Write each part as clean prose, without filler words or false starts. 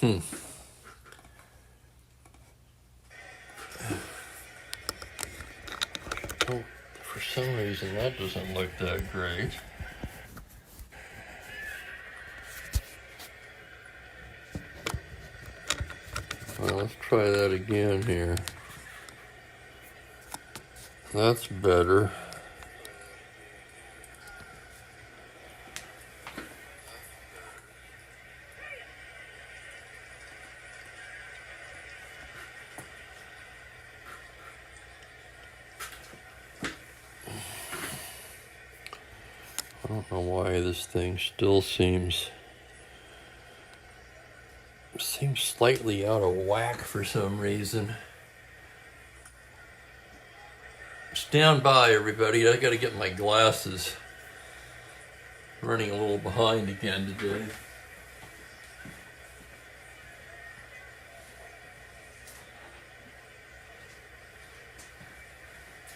Oh, for some reason that doesn't look that great. Well, let's try that again here. That's better. I don't know why this thing still seems slightly out of whack for some reason. Stand by, everybody. I gotta get my glasses. I'm running a little behind again today.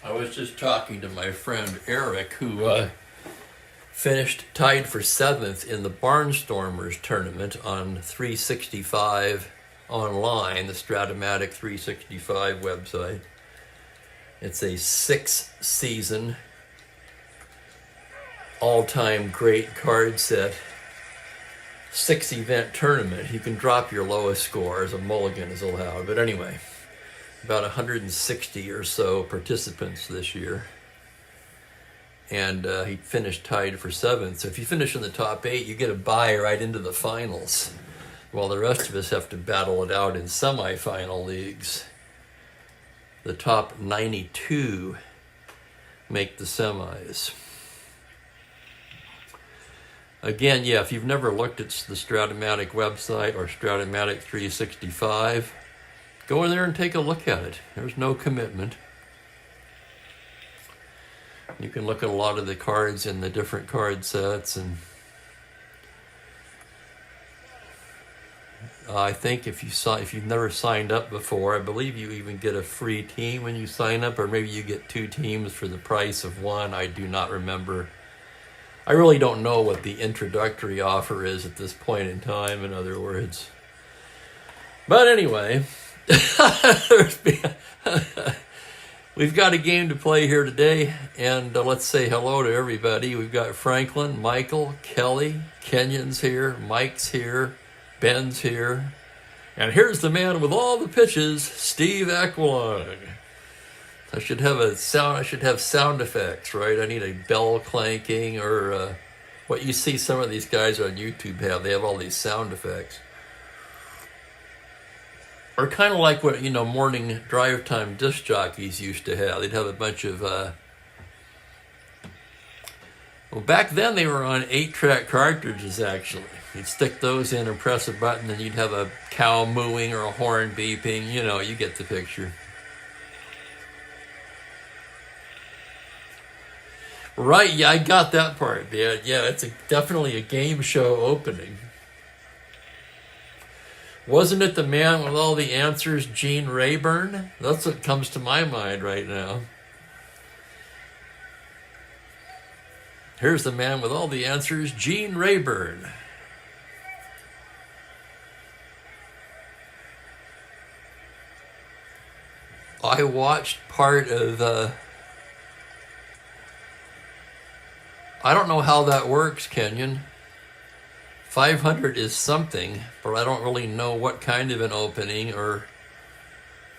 I was just talking to my friend Eric, who finished tied for 7th in the Barnstormers tournament on 365 online, the Strat-O-Matic 365 website. It's a 6-season, all-time great card set, 6-event tournament. You can drop your lowest score as a mulligan is allowed. But anyway, about 160 or so participants this year. And he finished tied for 7th. So if you finish in the top 8, you get a bye right into the finals, while the rest of us have to battle it out in semifinal leagues. The top 92 make the semis. Again, yeah, if you've never looked at the Strat-O-Matic website or Strat-O-Matic 365, go in there and take a look at it. There's no commitment. You can look at a lot of the cards in the different card sets, and I think if you've never signed up before, I believe you even get a free team when you sign up, or maybe you get 2 teams for the price of 1. I do not remember. I really don't know what the introductory offer is at this point in time, in other words. But anyway, we've got a game to play here today, and let's say hello to everybody. We've got Franklin, Michael, Kelly, Kenyon's here, Mike's here, Ben's here, and here's the man with all the pitches, Steve Aquilon. I should have sound effects, right? I need a bell clanking, or what you see some of these guys on YouTube have. They have all these sound effects. Or kind of like what, morning drive time disc jockeys used to have. They'd have a bunch of, well, back then they were on 8-track cartridges, actually. You'd stick those in and press a button, and you'd have a cow mooing or a horn beeping. You get the picture. Right, yeah, I got that part. Yeah, it's definitely a game show opening. Wasn't it the man with all the answers, Gene Rayburn? That's what comes to my mind right now. Here's the man with all the answers, Gene Rayburn. I watched part of, I don't know how that works, Kenyon. 500 is something, but I don't really know what kind of an opening or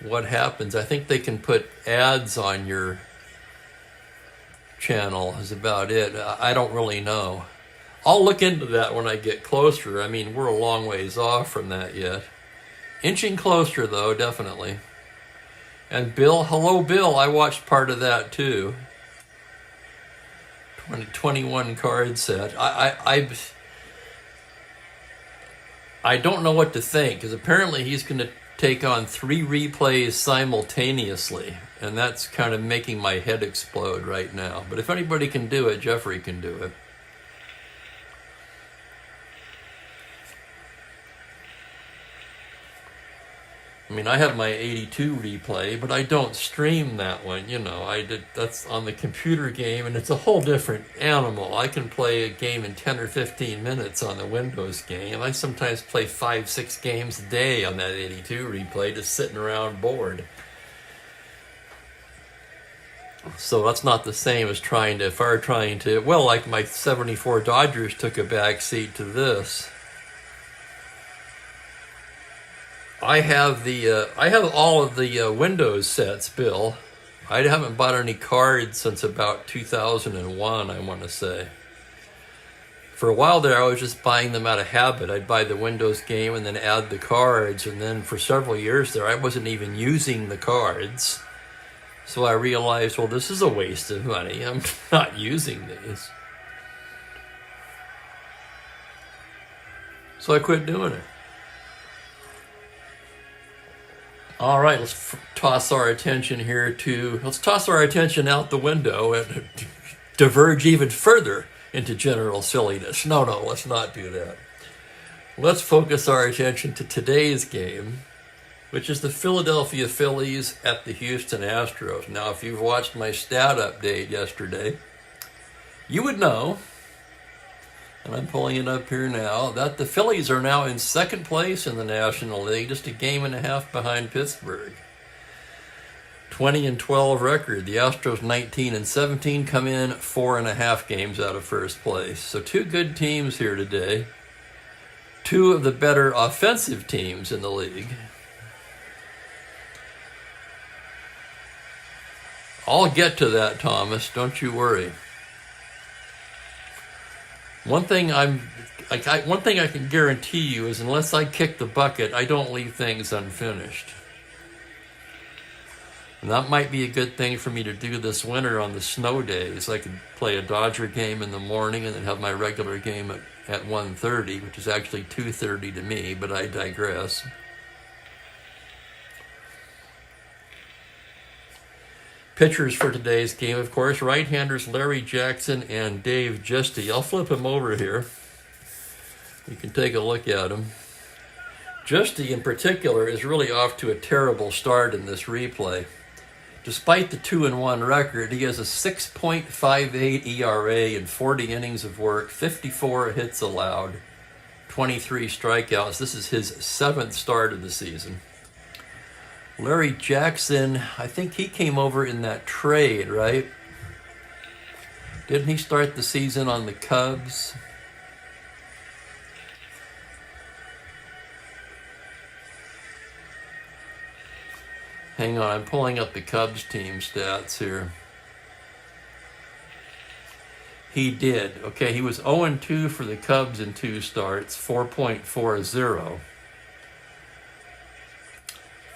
what happens. I think they can put ads on your channel is about it. I don't really know. I'll look into that when I get closer. I mean, we're a long ways off from that yet. Inching closer, though, definitely. And Bill, hello, Bill. I watched part of that, too. 21 card set. I don't know what to think, because apparently he's going to take on 3 replays simultaneously, and that's kind of making my head explode right now. But if anybody can do it, Jeffrey can do it. I mean, I have my 82 replay, but I don't stream that one. You know, that's on the computer game, and it's a whole different animal. I can play a game in 10 or 15 minutes on the Windows game. I sometimes play 5-6 games a day on that 82 replay, just sitting around bored. So that's not the same as well, like my 74 Dodgers took a back seat to this. I have all of the Windows sets, Bill. I haven't bought any cards since about 2001, I want to say. For a while there, I was just buying them out of habit. I'd buy the Windows game and then add the cards, and then for several years there, I wasn't even using the cards. So I realized, well, this is a waste of money. I'm not using these. So I quit doing it. All right, let's toss our attention out the window and diverge even further into general silliness. No, let's not do that. Let's focus our attention to today's game, which is the Philadelphia Phillies at the Houston Astros. Now, if you've watched my stat update yesterday, you would know, and I'm pulling it up here now, that the Phillies are now in second place in the National League, just a game and a half behind Pittsburgh. 20-12 record. The Astros 19-17 come in 4.5 games out of first place. So two good teams here today. Two of the better offensive teams in the league. I'll get to that, Thomas. Don't you worry. One thing I can guarantee you is unless I kick the bucket, I don't leave things unfinished. And that might be a good thing for me to do this winter on the snow days. I could play a Dodger game in the morning and then have my regular game at 1:30, which is actually 2:30 to me, but I digress. Pitchers for today's game, of course, right-handers Larry Jackson and Dave Giusti. I'll flip him over here. You can take a look at him. Giusti, in particular, is really off to a terrible start in this replay. Despite the 2-1 record, he has a 6.58 ERA in 40 innings of work, 54 hits allowed, 23 strikeouts. This is his 7th start of the season. Larry Jackson, I think he came over in that trade, right? Didn't he start the season on the Cubs? Hang on, I'm pulling up the Cubs team stats here. He did. Okay, he was 0-2 for the Cubs in 2 starts, 4.40.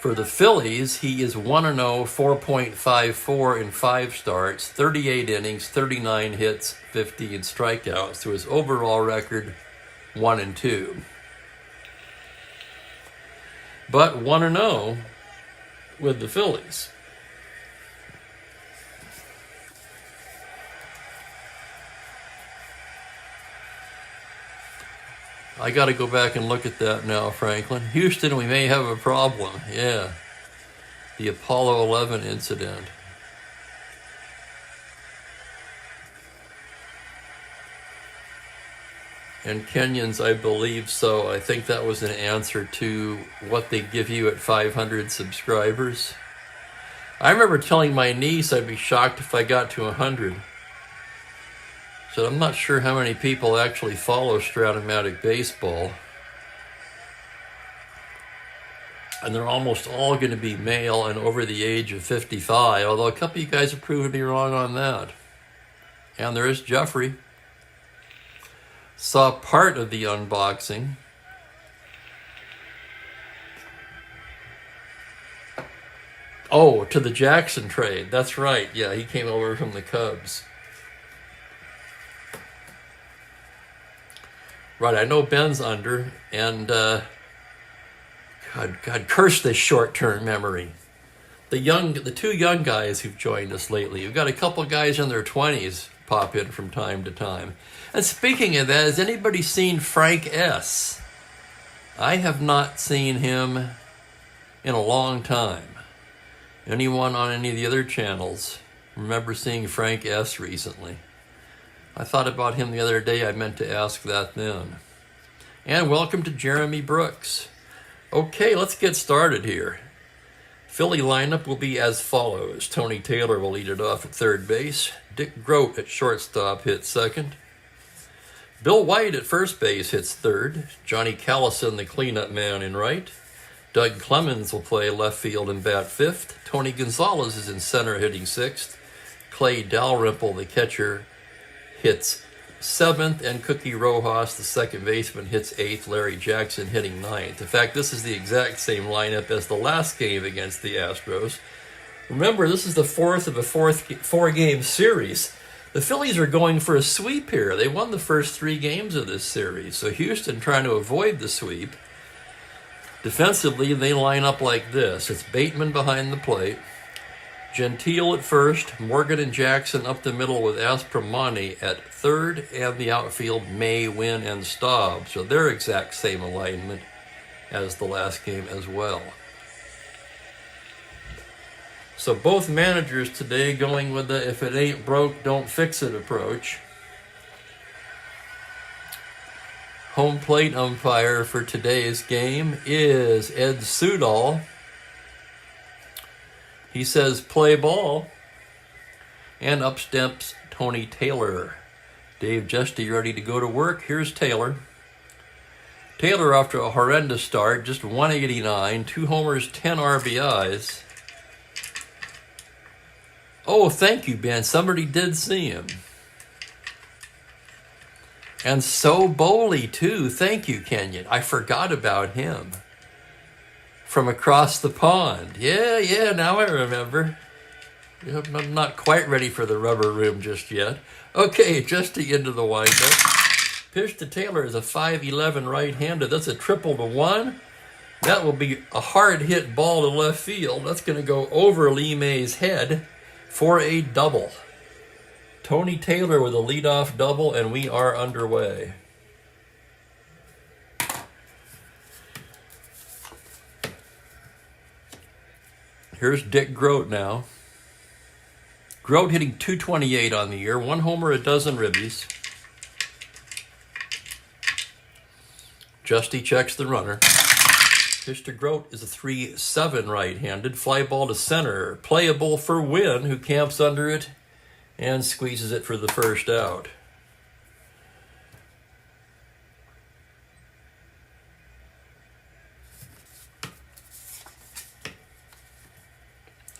For the Phillies, he is 1-0, 4.54 in 5 starts, 38 innings, 39 hits, 15 strikeouts. So his overall record, 1-2. But 1-0 with the Phillies. I got to go back and look at that now, Franklin. Houston, we may have a problem. Yeah. The Apollo 11 incident. And Kenyans, I believe so. I think that was an answer to what they give you at 500 subscribers. I remember telling my niece I'd be shocked if I got to 100. So I'm not sure how many people actually follow Strat-O-Matic baseball. And they're almost all going to be male and over the age of 55, although a couple of you guys have proven me wrong on that. And there is Jeffrey. Saw part of the unboxing. Oh, to the Jackson trade. That's right. Yeah, he came over from the Cubs. Right, I know Ben's under, and God curse this short-term memory. The 2 young guys who've joined us lately. You've got a couple guys in their 20s pop in from time to time. And speaking of that, has anybody seen Frank S? I have not seen him in a long time. Anyone on any of the other channels remember seeing Frank S. recently? I thought about him the other day. I meant to ask that then. And welcome to Jeremy Brooks. Okay, let's get started here. Philly lineup will be as follows. Tony Taylor will lead it off at third base. Dick Groat at shortstop hits second. Bill White at first base hits third. Johnny Callison, the cleanup man, in right. Doug Clemens will play left field and bat fifth. Tony Gonzalez is in center hitting sixth. Clay Dalrymple, the catcher, hits seventh, and Cookie Rojas, the second baseman, hits eighth. Larry Jackson hitting ninth. In fact, this is the exact same lineup as the last game against the Astros. Remember, this is the fourth of a four-game series. The Phillies are going for a sweep here. They won the first 3 games of this series. So Houston trying to avoid the sweep. Defensively, they line up like this. It's Bateman behind the plate. Gentile at first. Morgan and Jackson up the middle with Aspromonte at third. And the outfield, May, Wynn, and Staub. So their exact same alignment as the last game as well. So both managers today going with the if it ain't broke, don't fix it approach. Home plate umpire for today's game is Ed Sudol. He says play ball. And up steps Tony Taylor. Dave Justy ready to go to work. Here's Taylor. Taylor, after a horrendous start, just 189, 2 homers, 10 RBIs. Oh, thank you, Ben. Somebody did see him. And so Bowley, too. Thank you, Kenyon. I forgot about him. From across the pond. Yeah, now I remember. I'm not quite ready for the rubber room just yet. Okay, just into the windup. Pitch to Taylor is a 5'11" right-handed. That's a 1-1. That will be a hard-hit ball to left field. That's going to go over Lee May's head for a double. Tony Taylor with a leadoff double, and we are underway. Here's Dick Groat now. Groat hitting .228 on the year, 1 homer, a dozen ribbies. Justy checks the runner. Pitch to Groat is a 3-7 right-handed. Fly ball to center. Playable for Wynn, who camps under it and squeezes it for the first out.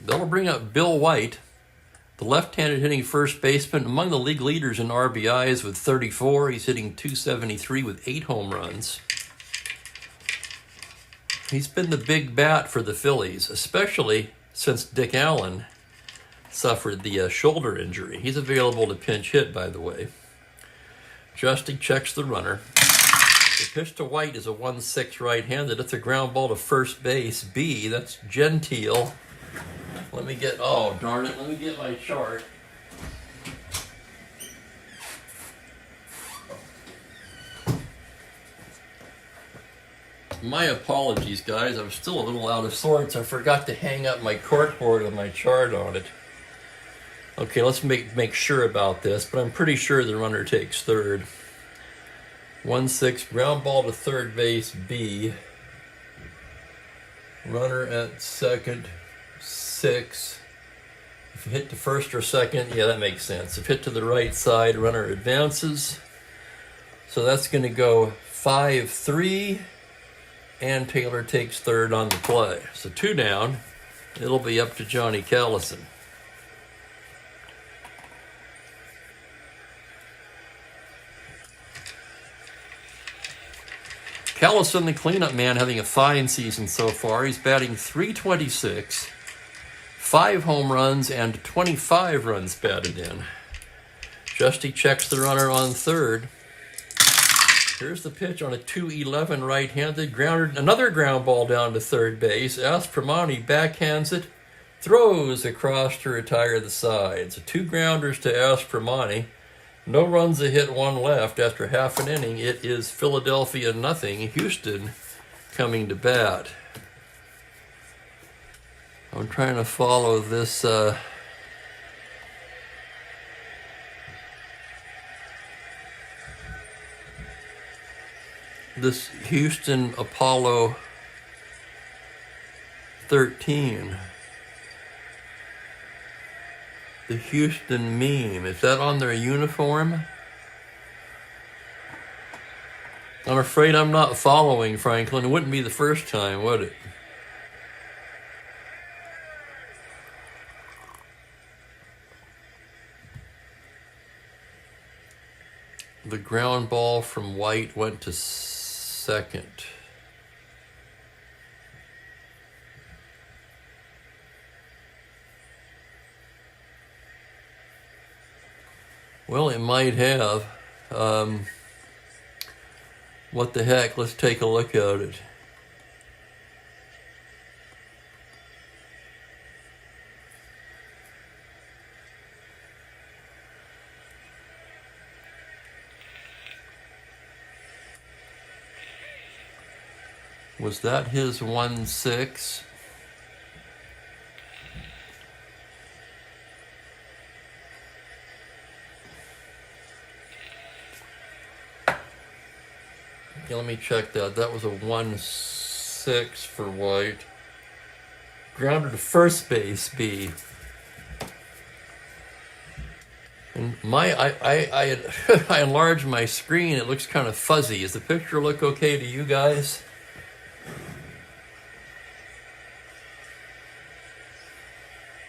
That'll bring up Bill White, the left-handed hitting first baseman, among the league leaders in RBIs with 34. He's hitting .273 with 8 home runs. He's been the big bat for the Phillies, especially since Dick Allen suffered the shoulder injury. He's available to pinch hit, by the way. Justy checks the runner. The pitch to White is a 1-6 right-handed. It's a ground ball to first base. B, that's Gentile. Let me get my chart. My apologies, guys. I'm still a little out of sorts. I forgot to hang up my corkboard with my chart on it. Okay, let's make sure about this, but I'm pretty sure the runner takes third. 1-6, ground ball to third base, B. Runner at second, 6. If you hit to first or second, yeah, that makes sense. If hit to the right side, runner advances. So that's going to go 5-3, and Taylor takes third on the play. So 2 down. It'll be up to Johnny Callison. Callison, the cleanup man, having a fine season so far. He's batting .326, 5 home runs, and 25 runs batted in. Justy checks the runner on third. Here's the pitch on a 2-11 right-handed grounded. Another ground ball down to third base. Aspromonte backhands it, throws across to retire the side. So 2 grounders to Aspromonte. No runs, a hit, 1 left. After half an inning, it is Philadelphia 0, Houston coming to bat. I'm trying to follow this this Houston Apollo 13. The Houston meme. Is that on their uniform? I'm afraid I'm not following, Franklin. It wouldn't be the first time, would it? The ground ball from White went to second. Well, it might have. What the heck? Let's take a look at it. Was that his 1-6? Yeah, let me check that. That was a 1-6 for White. Grounded to first base, B. And I I enlarged my screen. It looks kind of fuzzy. Does the picture look okay to you guys?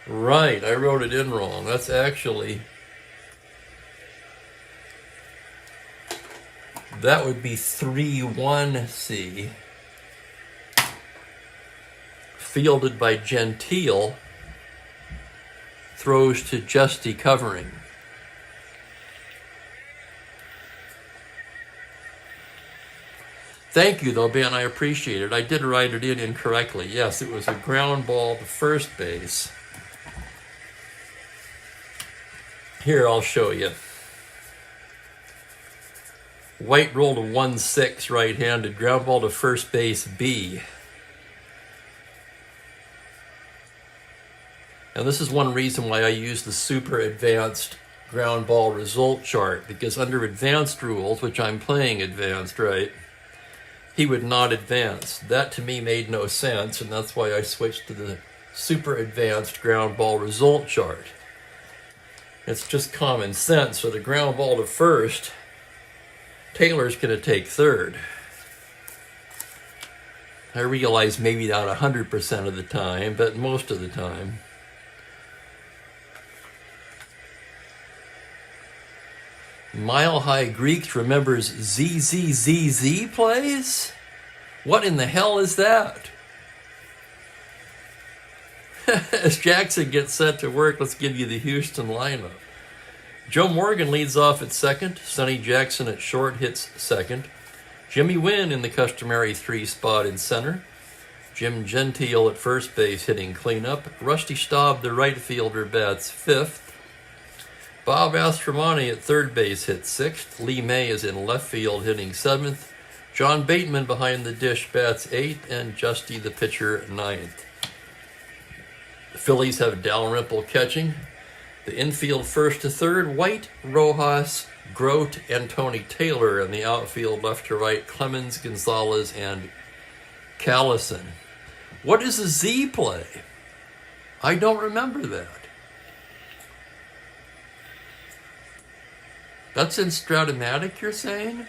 Right, I wrote it in wrong. That's actually, that would be 3-1C. Fielded by Gentile. Throws to Justy covering. Thank you, though, Ben. I appreciate it. I did write it in incorrectly. Yes, it was a ground ball to first base. Here, I'll show you. White rolled a 1-6 right-handed, ground ball to first base, B. And this is one reason why I use the super advanced ground ball result chart, because under advanced rules, which I'm playing advanced, right, he would not advance. That to me made no sense, and that's why I switched to the super advanced ground ball result chart. It's just common sense. So the ground ball to first, Taylor's going to take third. I realize maybe not 100% of the time, but most of the time. Mile High Greeks remembers ZZZZ plays? What in the hell is that? As Jackson gets set to work, let's give you the Houston lineup. Joe Morgan leads off at second. Sonny Jackson at short hits second. Jimmy Wynn in the customary 3 spot in center. Jim Gentile at first base hitting cleanup. Rusty Staub, the right fielder, bats 5th. Bob Astromonte at third base hits 6th. Lee May is in left field hitting 7th. John Bateman behind the dish bats 8th. And Justy the pitcher 9th. The Phillies have Dalrymple catching. The infield first to third, White, Rojas, Grote, and Tony Taylor. And the outfield left to right, Clemens, Gonzalez, and Callison. What is a Z play? I don't remember that. That's in Strat-O-Matic, you're saying?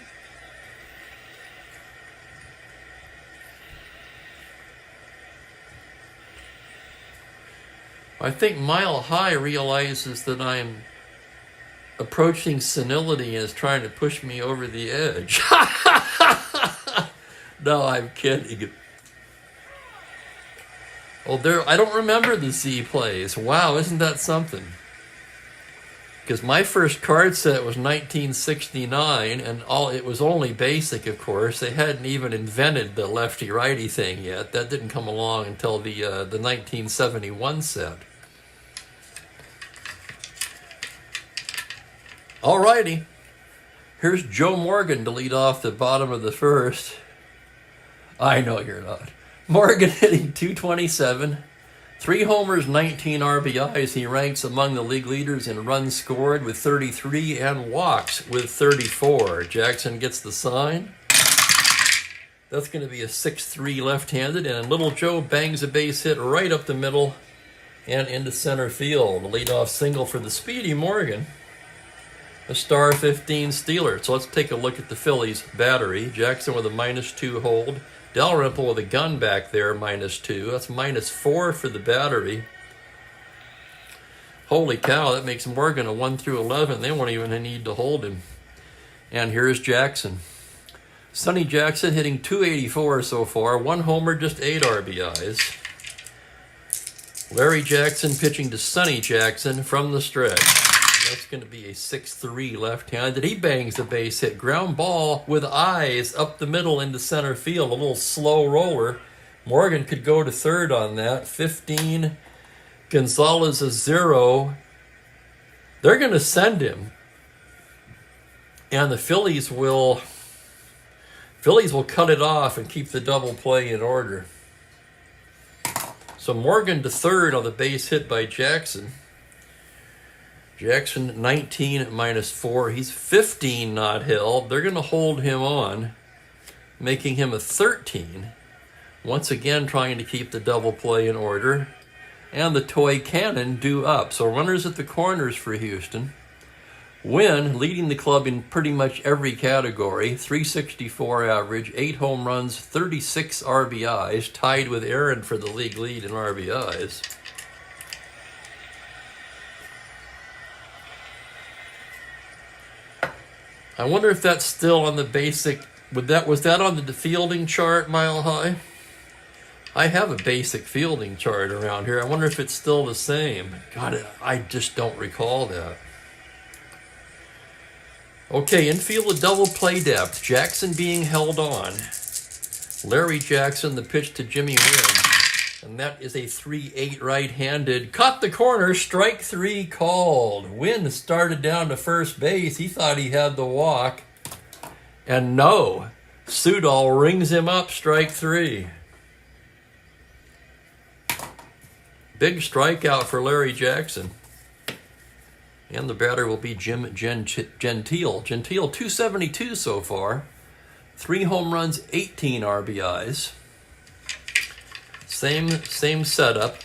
I think Mile High realizes that I'm approaching senility and is trying to push me over the edge. No, I'm kidding. Oh, I don't remember the Z plays. Wow, isn't that something? Because my first card set was 1969, and it was only basic, of course. They hadn't even invented the lefty-righty thing yet. That didn't come along until the 1971 set. Alrighty. Here's Joe Morgan to lead off the bottom of the first. I know you're not. Morgan hitting .227, 3 homers, 19 RBIs. He ranks among the league leaders in runs scored with 33 and walks with 34. Jackson gets the sign. That's going to be a 6-3 left-handed, and Little Joe bangs a base hit right up the middle and into center field. A leadoff single for the speedy Morgan, a star 15 stealer. So let's take a look at the Phillies battery. Jackson with a -2 hold. Dalrymple with a gun back there, -2. That's -4 for the battery. Holy cow, that makes Morgan a 1 through 11. They won't even need to hold him. And here's Jackson. Sonny Jackson hitting .284 so far. 1 homer, just 8 RBIs. Larry Jackson pitching to Sonny Jackson from the stretch. That's going to be a 6-3 left-handed. He bangs the base hit. Ground ball with eyes up the middle into center field. A little slow roller. Morgan could go to third on that. 15. Gonzalez a 0. They're going to send him. And the Phillies will cut it off and keep the double play in order. So Morgan to third on the base hit by Jackson. Jackson 19 at -4. He's 15 not held. They're going to hold him on, making him a 13. Once again trying to keep the double play in order. And the toy cannon due up. So runners at the corners for Houston. Wynn leading the club in pretty much every category. 364 average, 8 home runs, 36 RBIs, tied with Aaron for the league lead in RBIs. I wonder if that's still on the basic. Was that on the fielding chart, Mile High? I have a basic fielding chart around here. I wonder if it's still the same. God, I just don't recall that. Okay, infield with double play depth. Jackson being held on. Larry Jackson, the pitch to Jimmy Wynn. And that is a 3-8 right-handed. Caught the corner, strike 3 called. Wynn started down to first base. He thought he had the walk. And no, Sudol rings him up, strike 3. Big strikeout for Larry Jackson. And the batter will be Jim Gentile. Gentile, 272 so far. 3 home runs, 18 RBIs. Same setup.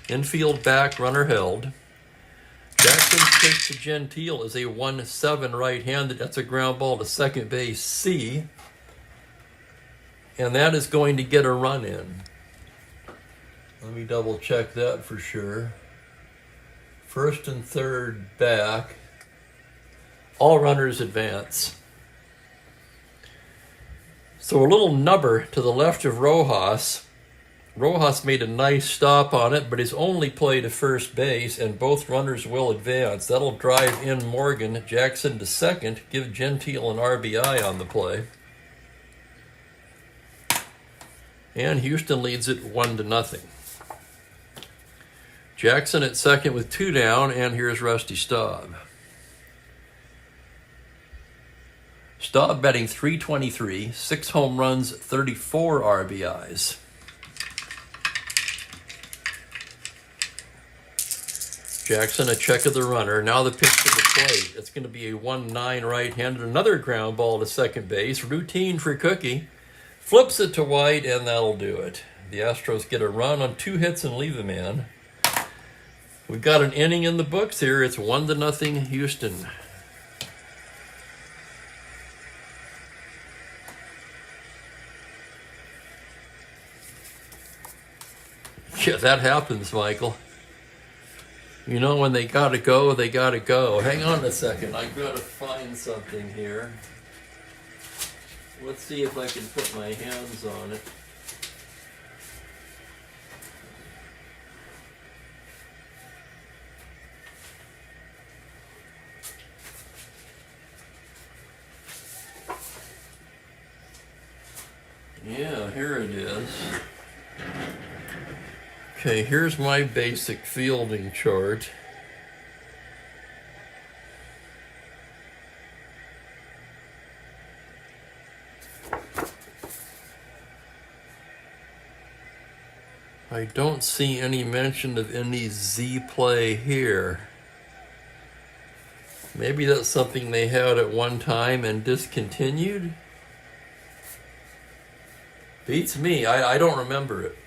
Infield back, runner held. Jackson's pitch to Gentile is a 1-7 right-handed. That's a ground ball to second base, C. And that is going to get a run in. Let me double check that for sure. First and third back. All runners advance. So a little nubber to the left of Rojas. Rojas made a nice stop on it, but his only play to first base, and both runners will advance. That'll drive in Morgan. Jackson to second, give Gentile an RBI on the play. And Houston leads it 1-0. Jackson at second with 2 down, and here's Rusty Staub. Staub batting .323, 6 home runs, 34 RBIs. Jackson a check of the runner. Now the pitch to the plate. It's going to be a 1-9 right-handed. Another ground ball to second base. Routine for Cookie. Flips it to White, and that'll do it. The Astros get a run on 2 hits and leave a man. We've got an inning in the books here. It's 1-0 Houston. Yeah, that happens, Michael. You know, when they gotta go, they gotta go. Hang on a second. I've got to find something here. Let's see if I can put my hands on it. Yeah, here it is. Okay, here's my basic fielding chart. I don't see any mention of any Z play here. Maybe that's something they had at one time and discontinued? Beats me. I don't remember it.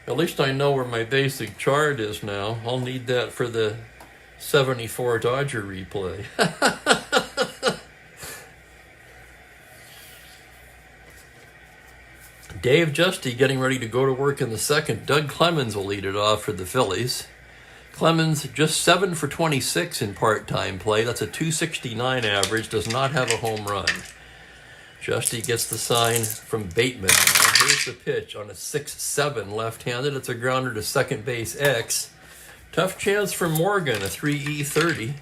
At least I know where my basic chart is now. I'll need that for the 74 Dodger replay. Dave Justy getting ready to go to work in the second. Doug Clemens will lead it off for the Phillies. Clemens just 7 for 26 in part-time play. That's a .269 average. Does not have a home run. Justy gets the sign from Bateman. Now here's the pitch on a 6-7 left-handed. It's a grounder to second base X. Tough chance for Morgan, a 3E30.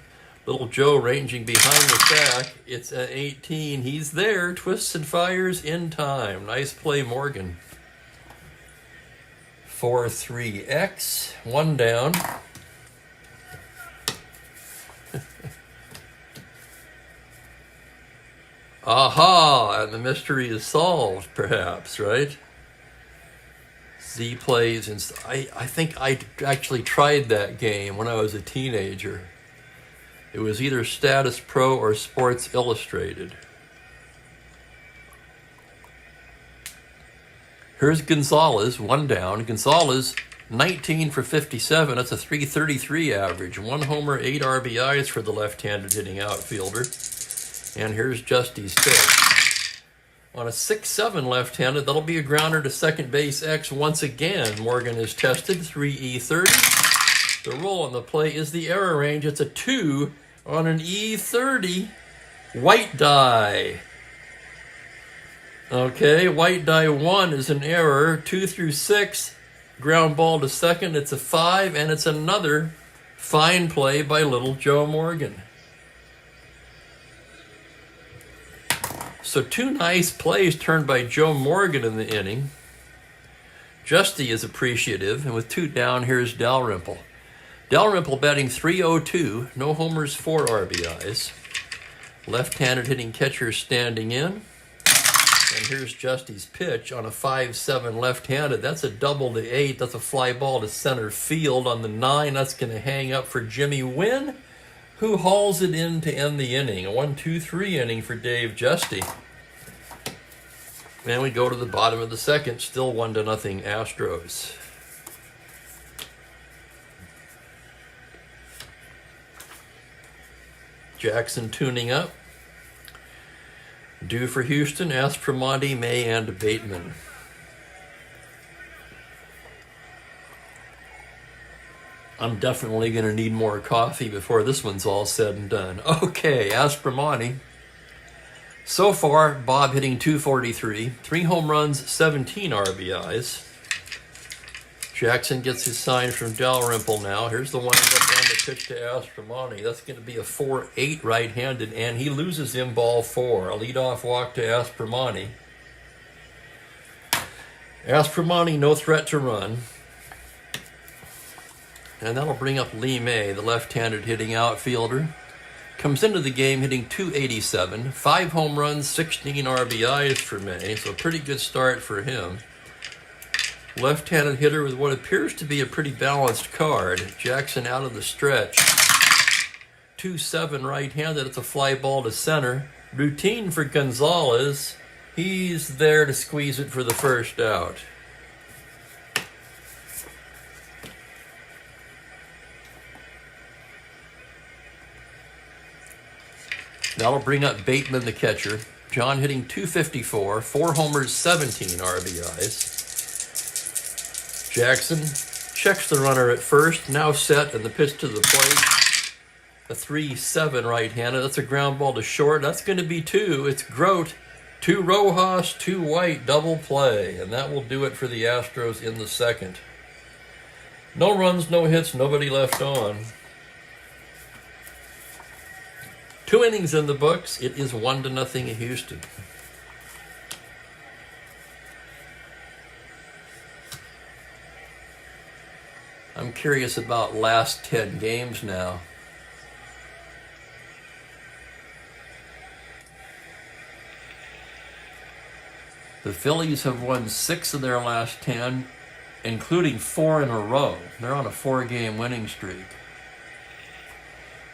Little Joe ranging behind the sack. It's an 18. He's there. Twists and fires in time. Nice play, Morgan. 4-3X. One down. Aha! And the mystery is solved, perhaps, right? Z plays. And I think I actually tried that game when I was a teenager. It was either Status Pro or Sports Illustrated. Here's Gonzalez, one down. Gonzalez, 19 for 57. That's a .333 average. One homer, 8 RBIs for the left-handed hitting outfielder. And here's Justy's pitch. On a 6-7 left-handed, that'll be a grounder to second base X once again. Morgan is tested, 3E30. The roll on the play is the error range. It's a 2 on an E30. White die. Okay, white die 1 is an error. 2 through 6, ground ball to second. It's a 5, and it's another fine play by little Joe Morgan. So 2 nice plays turned by Joe Morgan in the inning. Justy is appreciative, and with 2 down, here's Dalrymple. Dalrymple batting .302, no homers, 4 RBIs. Left-handed hitting catcher standing in. And here's Justy's pitch on a 5-7 left-handed. That's a double to 8. That's a fly ball to center field on the 9. That's going to hang up for Jimmy Wynn, who hauls it in to end the inning. A 1-2-3 inning for Dave Justy. And we go to the bottom of the second, still 1-0 Astros. Jackson tuning up. Due for Houston, Aspromonte, May, and Bateman. I'm definitely going to need more coffee before this one's all said and done. Okay, Aspromonte. So far, Bob hitting .243, 3 home runs, 17 RBIs. Jackson gets his sign from Dalrymple now. Here's the windup and the pitch to Aspromonte. That's going to be a 4-8 right-handed, and he loses him ball 4. A leadoff walk to Aspromonte. Aspromonte, no threat to run. And that'll bring up Lee May, the left-handed hitting outfielder. Comes into the game hitting .287, 5 home runs, 16 RBIs for May, so a pretty good start for him. Left-handed hitter with what appears to be a pretty balanced card. Jackson out of the stretch. 2-7 right-handed. It's a fly ball to center. Routine for Gonzalez. He's there to squeeze it for the first out. That'll bring up Bateman, the catcher. John hitting .254, 4 homers, 17 RBIs. Jackson checks the runner at first, now set, and the pitch to the plate. A 3-7 right-handed. That's a ground ball to short. That's going to be 2. It's Grote, 2 Rojas, 2 White, double play. And that will do it for the Astros in the second. No runs, no hits, nobody left on. 2 innings in the books. It is 1-0 Houston. I'm curious about last 10 games now. The Phillies have won 6 of their last 10, including 4 in a row. They're on a 4-game winning streak.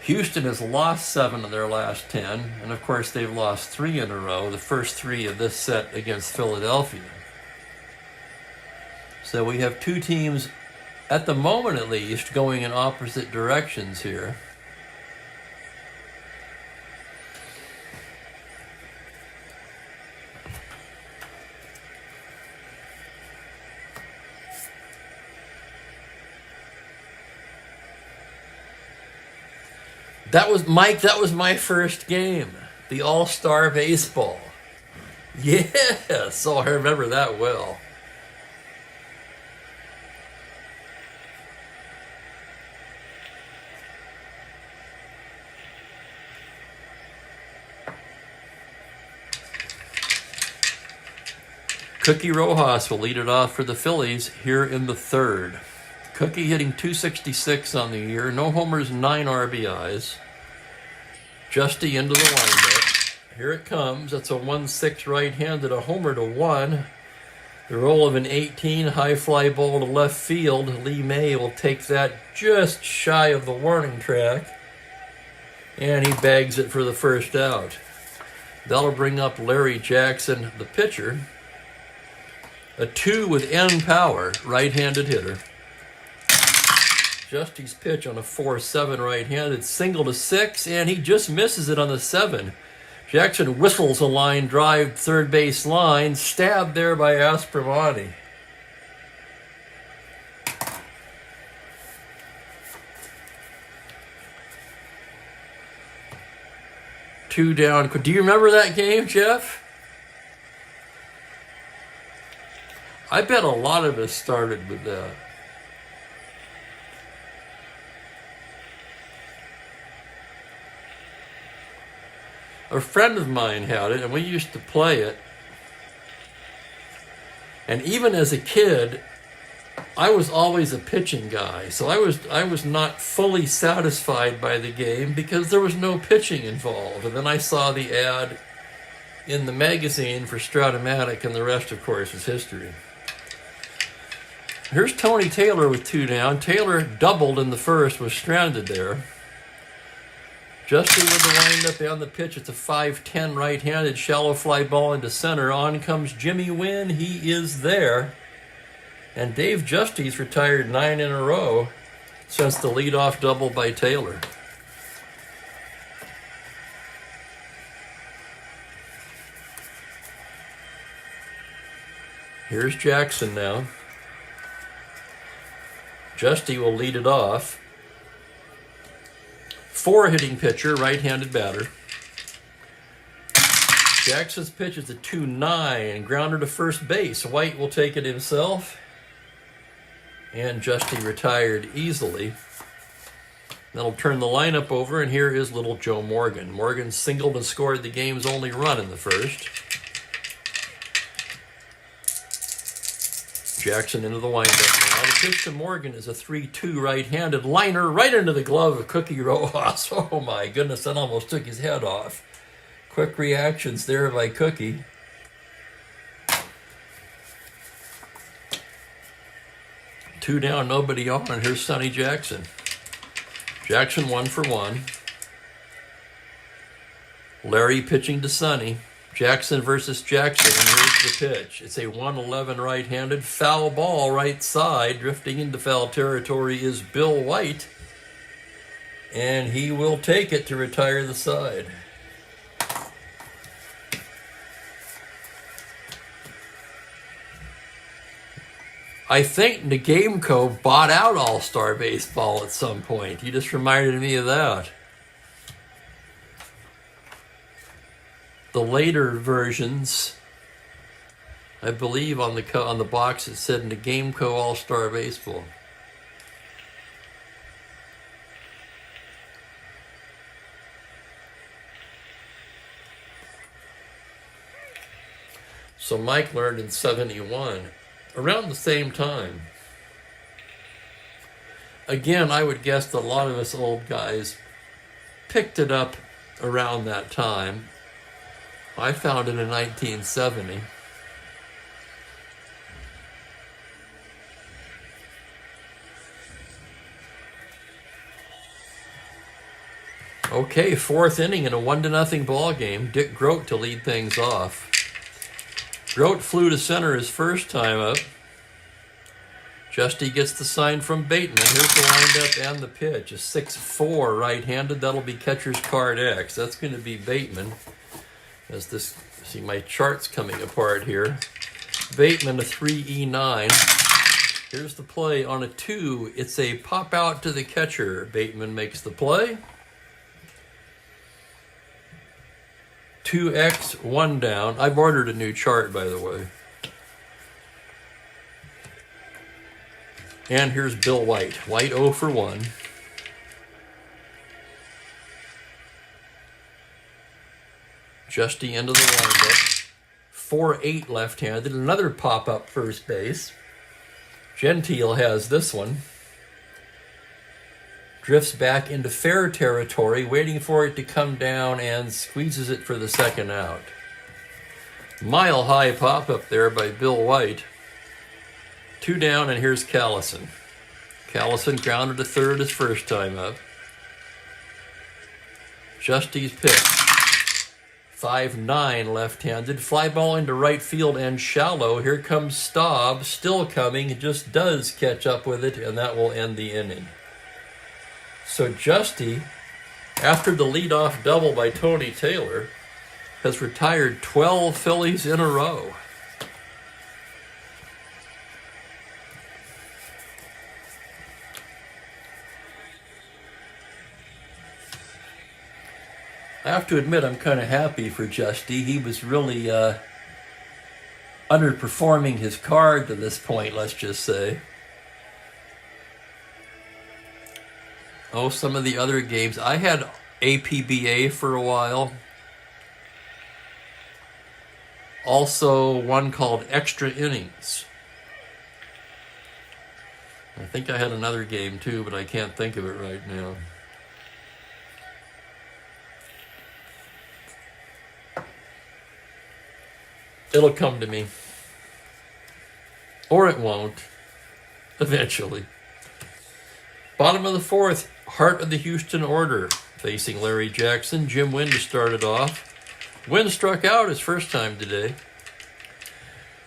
Houston has lost 7 of their last 10, and of course they've lost 3 in a row, the first 3 of this set against Philadelphia. So we have 2 teams, at the moment at least, going in opposite directions here. That was, Mike, that was my first game, the All-Star Baseball. Yeah, so I remember that well. Cookie Rojas will lead it off for the Phillies here in the 3rd. Cookie hitting .266 on the year, no homers, 9 RBIs. Justy into the windup. Here it comes. That's a 1-6 right-handed, a homer to 1. The roll of an 18, high fly ball to left field. Lee May will take that just shy of the warning track, and he bags it for the first out. That'll bring up Larry Jackson, the pitcher. A 2 with N power, right-handed hitter. Justy's pitch on a 4-7 right-handed, single to 6, and he just misses it on the 7. Jackson whistles a line drive, third base line, stabbed there by Aspromani. Two down. Do you remember that game, Jeff? I bet a lot of us started with that. A friend of mine had it, and we used to play it. And even as a kid, I was always a pitching guy. So I was not fully satisfied by the game because there was no pitching involved. And then I saw the ad in the magazine for Strat-O-Matic, and the rest, of course, is history. Here's Tony Taylor with 2 down. Taylor doubled in the first, was stranded there. Justy with the windup on the pitch. It's a 5-10 right-handed shallow fly ball into center. On comes Jimmy Wynn. He is there. And Dave Justy's retired 9 in a row since the leadoff double by Taylor. Here's Jackson now. Justy will lead it off. 4 hitting pitcher, right-handed batter. Jackson's pitch is a 2-9, grounder to first base. White will take it himself. And Justy retired easily. That'll turn the lineup over, and here is little Joe Morgan. Morgan singled and scored the game's only run in the first. Jackson into the windup now. The pitch to Morgan is a 3-2 right-handed liner right into the glove of Cookie Rojas. Oh my goodness, that almost took his head off. Quick reactions there by Cookie. Two down, nobody on, and here's Sonny Jackson. Jackson 1 for 1. Larry pitching to Sonny. Jackson versus Jackson, and here's the pitch. It's a 1-11 right-handed foul ball right side. Drifting into foul territory is Bill White, and he will take it to retire the side. I think Nagamco bought out All-Star Baseball at some point. You just reminded me of that. The later versions, I believe on the box it said Nagamco All-Star Baseball. So Mike learned in 71, around the same time. Again, I would guess that a lot of us old guys picked it up around that time. I found it in 1970. Okay, fourth inning in a 1-0 ball game. Dick Grote to lead things off. Grote flew to center his first time up. Justy gets the sign from Bateman. Here's the windup and the pitch. A 6-4 right-handed. That'll be catcher's card X. That's going to be Bateman. As this, see my charts coming apart here. Bateman, a 3E9. Here's the play on a 2. It's a pop out to the catcher. Bateman makes the play. 2X, 1 down. I've ordered a new chart, by the way. And here's Bill White. White 0 for 1. Justy into the windup. 4-8 left-handed. Another pop-up first base. Gentile has this one. Drifts back into fair territory, waiting for it to come down and squeezes it for the second out. Mile-high pop-up there by Bill White. 2 down, and here's Callison. Callison grounded to third his first time up. Justy's pitch. 5-9 left-handed. Fly ball into right field and shallow. Here comes Staub, still coming. It just does catch up with it, and that will end the inning. So Justy, after the leadoff double by Tony Taylor, has retired 12 Phillies in a row. I have to admit, I'm kind of happy for Justy. He was really underperforming his card to this point, let's just say. Oh, some of the other games. I had APBA for a while. Also, one called Extra Innings. I think I had another game too, but I can't think of it right now. It'll come to me. Or it won't. Eventually. Bottom of the fourth, heart of the Houston order. Facing Larry Jackson, Jim Wynn to start it off. Wynn struck out his first time today.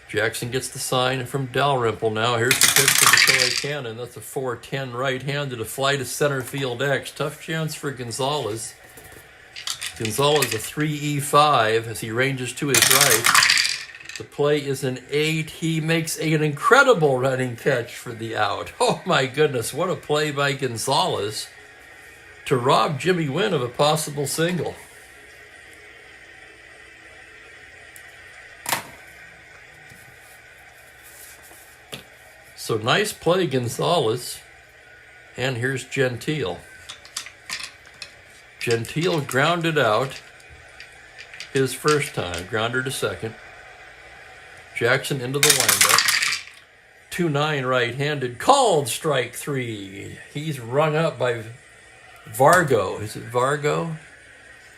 Jackson gets the sign from Dalrymple now. Here's the pitch to McCoy Cannon. That's a 4-10 right-handed. A fly to center field X. Tough chance for Gonzalez. Gonzalez a 3E5 as he ranges to his right. The play is an 8. He makes an incredible running catch for the out. Oh my goodness, what a play by Gonzalez to rob Jimmy Wynn of a possible single. So nice play, Gonzalez. And here's Gentile. Gentile grounded out his first time. Grounder to second. Jackson into the windup. 2-9 right-handed. Called strike 3. He's rung up by Vargo. Is it Vargo?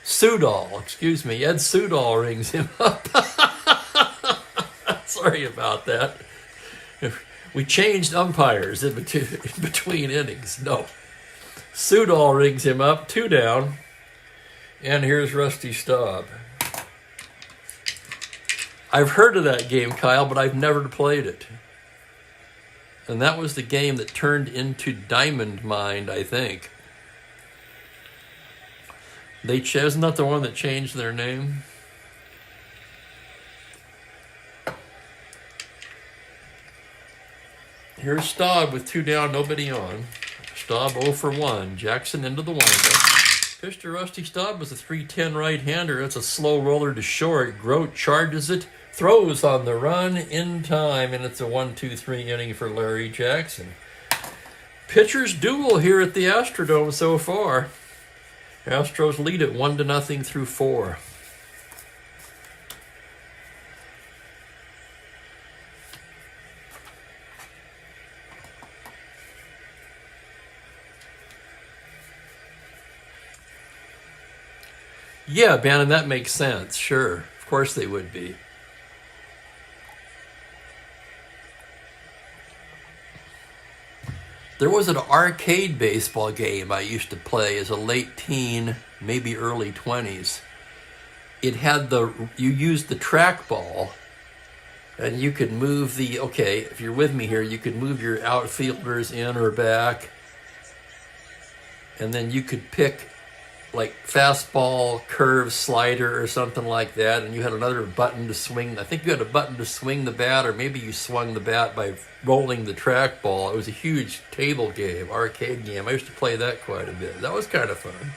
Sudol, excuse me. Ed Sudol rings him up. Sorry about that. We changed umpires in between innings. No. Sudol rings him up. 2 down. And here's Rusty Staub. I've heard of that game, Kyle, but I've never played it. And that was the game that turned into Diamond Mind, I think. Isn't that the one that changed their name? Here's Staub with 2 down, nobody on. Staub 0 for 1. Jackson into the windup. Pitch to Rusty Staub was a 3-10 right-hander. That's a slow roller to short. Grote charges it. Throws on the run in time, and it's a 1-2-3 inning for Larry Jackson. Pitchers duel here at the Astrodome so far. Astros lead it 1-0 through 4. Yeah, Bannon, that makes sense. Sure. Of course they would be. There was an arcade baseball game I used to play as a late teen, maybe early 20s. It had you used the trackball, and you could move okay, if you're with me here, you could move your outfielders in or back, and then you could pick like fastball, curve, slider, or something like that, and you had another button to swing. I think you had a button to swing the bat, or maybe you swung the bat by rolling the trackball. It was a huge table game, arcade game. I used to play that quite a bit. That was kind of fun.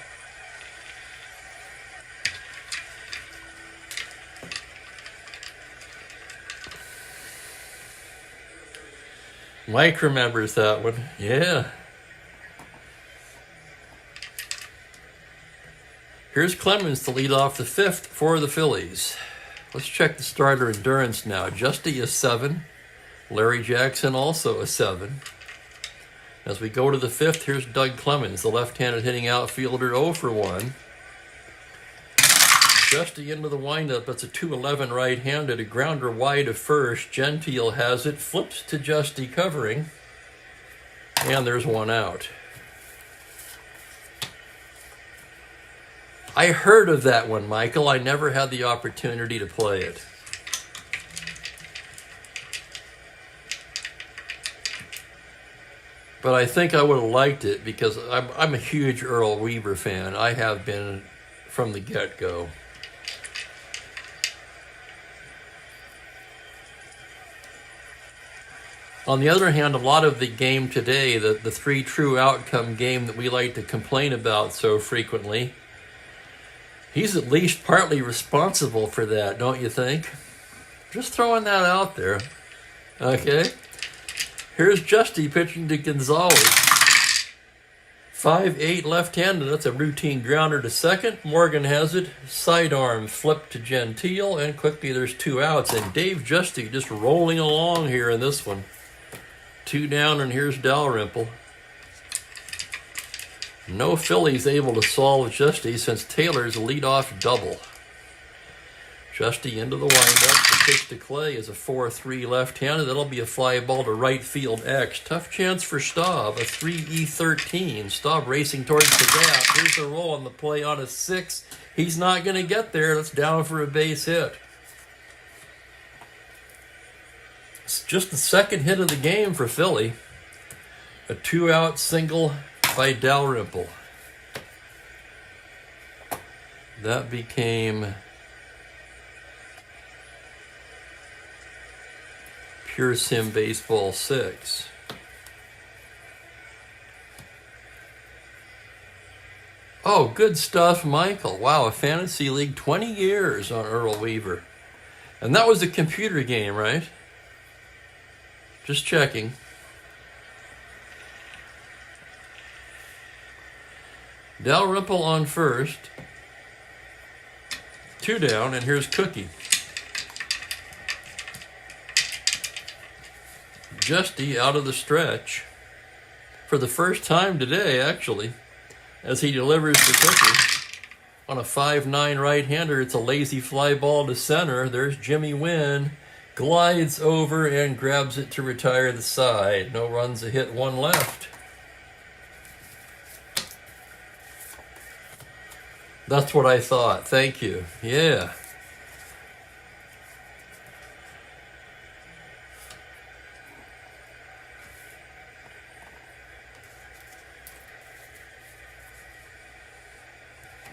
Mike remembers that one. Yeah. Here's Clemens to lead off the fifth for the Phillies. Let's check the starter endurance now. Justy is 7. Larry Jackson also a 7. As we go to the fifth, here's Doug Clemens, the left-handed hitting outfielder, 0 for 1. Justy into the windup. That's a 2-11 right-handed. A grounder wide of first. Gentile has it. Flips to Justy covering. And there's one out. I heard of that one, Michael. I never had the opportunity to play it. But I think I would have liked it because I'm a huge Earl Weaver fan. I have been from the get-go. On the other hand, a lot of the game today, the 3 true outcome game that we like to complain about so frequently, he's at least partly responsible for that, don't you think? Just throwing that out there. Okay. Here's Justy pitching to Gonzalez. 5-8 left-handed. That's a routine grounder to second. Morgan has it. Sidearm flip to Gentile. And quickly there's 2 outs. And Dave Justy just rolling along here in this one. 2 down, and here's Dalrymple. No Phillies able to solve Justy since Taylor's leadoff double. Justy into the windup. The pitch to Clay is a 4-3 left-handed. That'll be a fly ball to right field X. Tough chance for Staub. A 3-E-13. Staub racing towards the gap. Here's the roll on the play on a 6. He's not going to get there. That's down for a base hit. It's just the second hit of the game for Philly. A 2-out single by Dalrymple. That became Pure Sim Baseball 6. Oh, good stuff, Michael. Wow, a fantasy league, 20 years on Earl Weaver. And that was a computer game, right? Just checking. Dalrymple on first. 2 down, and here's Cookie. Justy out of the stretch for the first time today, actually, as he delivers the Cookie on a 5-9 right-hander. It's a lazy fly ball to center. There's Jimmy Wynn. Glides over and grabs it to retire the side. No runs, a hit, 1 left. That's what I thought. Thank you. Yeah.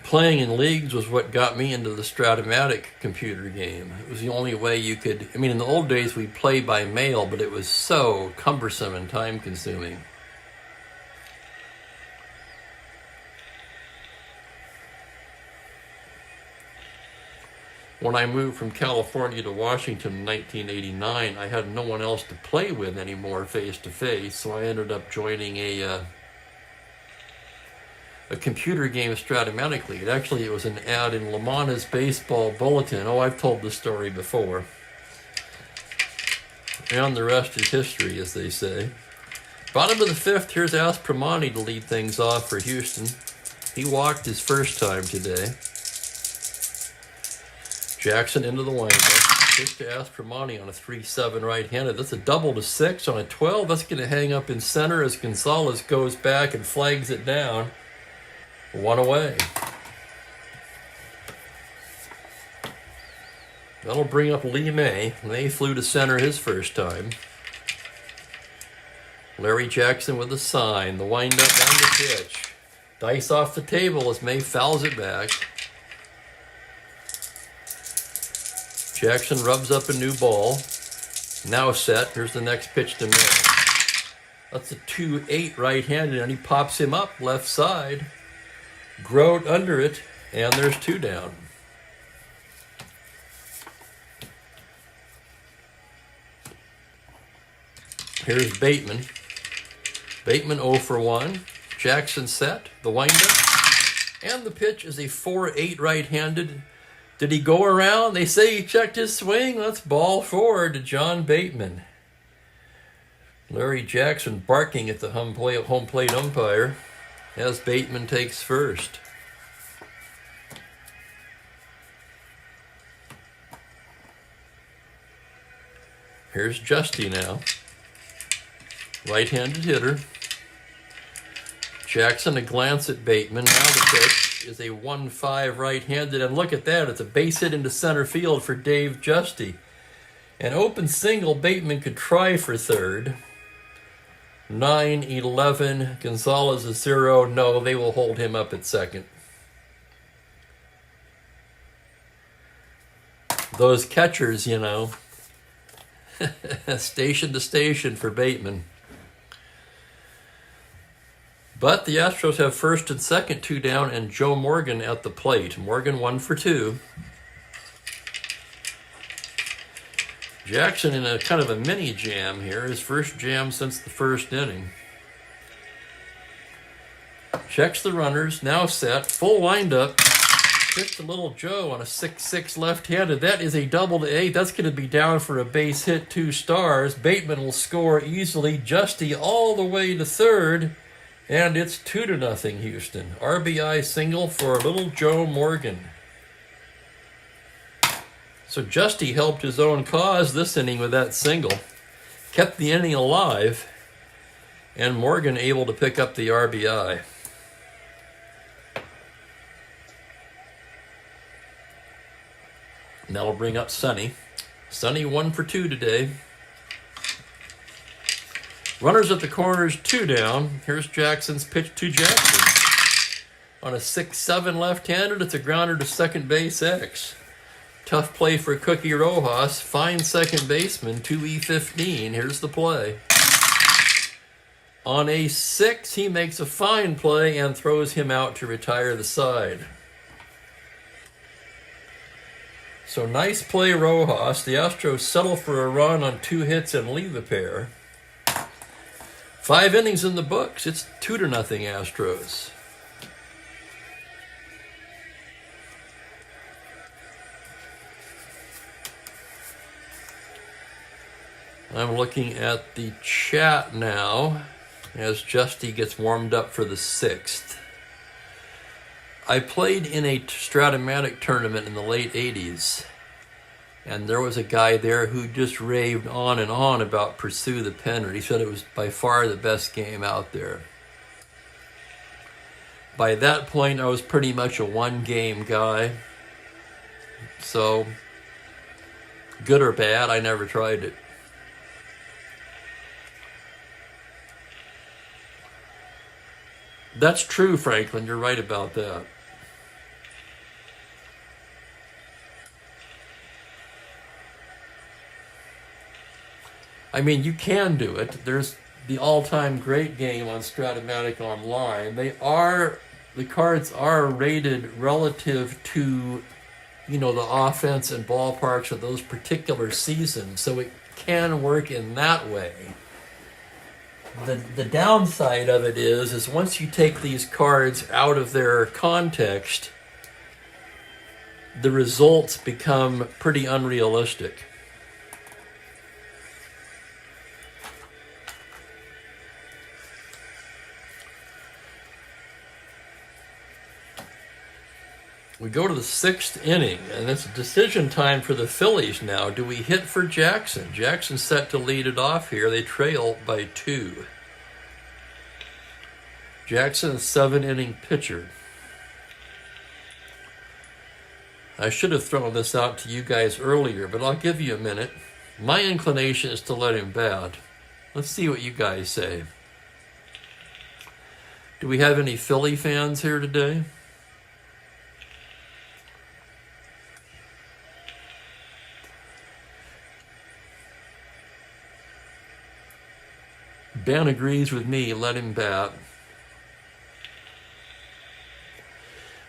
Playing in leagues was what got me into the Strat-O-Matic computer game. It was the only way you could... I mean, in the old days, we'd play by mail, but it was so cumbersome and time-consuming. When I moved from California to Washington in 1989, I had no one else to play with anymore face-to-face, so I ended up joining a computer game Strat-O-Matic league. Actually, it was an ad in Lamana's Baseball Bulletin. Oh, I've told this story before. And the rest is history, as they say. Bottom of the fifth, here's Aspromani to lead things off for Houston. He walked his first time today. Jackson into the windup. Pitch to Strat-O-Matic on a 3-7 right-handed. That's a double to 6 on a 12. That's going to hang up in center as Gonzalez goes back and flags it down. 1 away. That'll bring up Lee May. May flew to center his first time. Larry Jackson with a sign. The windup and the pitch. Dice off the table as May fouls it back. Jackson rubs up a new ball. Now set. Here's the next pitch to May. That's a 2-8 right-handed, and he pops him up left side. Grote under it, and there's 2 down. Here's Bateman. Bateman 0 for 1. Jackson set. The windup. And the pitch is a 4-8 right-handed. Did he go around? They say he checked his swing. Let's ball forward to John Bateman. Larry Jackson barking at the home plate umpire as Bateman takes first. Here's Justy now. Right-handed hitter. Jackson a glance at Bateman. Now the pitch is a 1-5 right-handed, and look at that. It's a base hit into center field for Dave Justy. An open single, Bateman could try for third. 9-11, Gonzalez is 0. No, they will hold him up at second. Those catchers, you know. Station to station for Bateman. But the Astros have first and second, 2 down, and Joe Morgan at the plate. Morgan 1 for 2. Jackson in a kind of a mini jam here. His first jam since the first inning. Checks the runners. Now set. Full windup. Pitch to Little Joe on a 6-6 left-handed. That is a double to 8. That's going to be down for a base hit, 2 stars. Bateman will score easily. Justy all the way to third. And it's 2-0 Houston. RBI single for Little Joe Morgan. So Justy helped his own cause this inning with that single. Kept the inning alive. And Morgan able to pick up the RBI. And that'll bring up Sonny. Sonny 1 for 2 today. Runners at the corners, 2 down. Here's Jackson's pitch to Jackson. On a 6-7 left-handed, it's a grounder to second base X. Tough play for Cookie Rojas. Fine second baseman, 2E15. Here's the play. On a 6, he makes a fine play and throws him out to retire the side. So nice play, Rojas. The Astros settle for a run on 2 hits and leave a pair. 5 innings in the books. It's 2-0 Astros. I'm looking at the chat now as Justy gets warmed up for the 6th. I played in a Strat-O-Matic tournament in the late 80s. And there was a guy there who just raved on and on about Pursue the Pennant. He said it was by far the best game out there. By that point, I was pretty much a one-game guy. So, good or bad, I never tried it. That's true, Franklin. You're right about that. I mean, you can do it. There's the all-time great game on Strat-O-Matic Online. The cards are rated relative to, you know, the offense and ballparks of those particular seasons. So it can work in that way. The downside of it is once you take these cards out of their context, the results become pretty unrealistic. We go to the 6th inning, and it's decision time for the Phillies now. Do we hit for Jackson? Jackson's set to lead it off here. They trail by 2. Jackson, a 7-inning pitcher. I should have thrown this out to you guys earlier, but I'll give you a minute. My inclination is to let him bat. Let's see what you guys say. Do we have any Philly fans here today? Ben agrees with me, let him bat.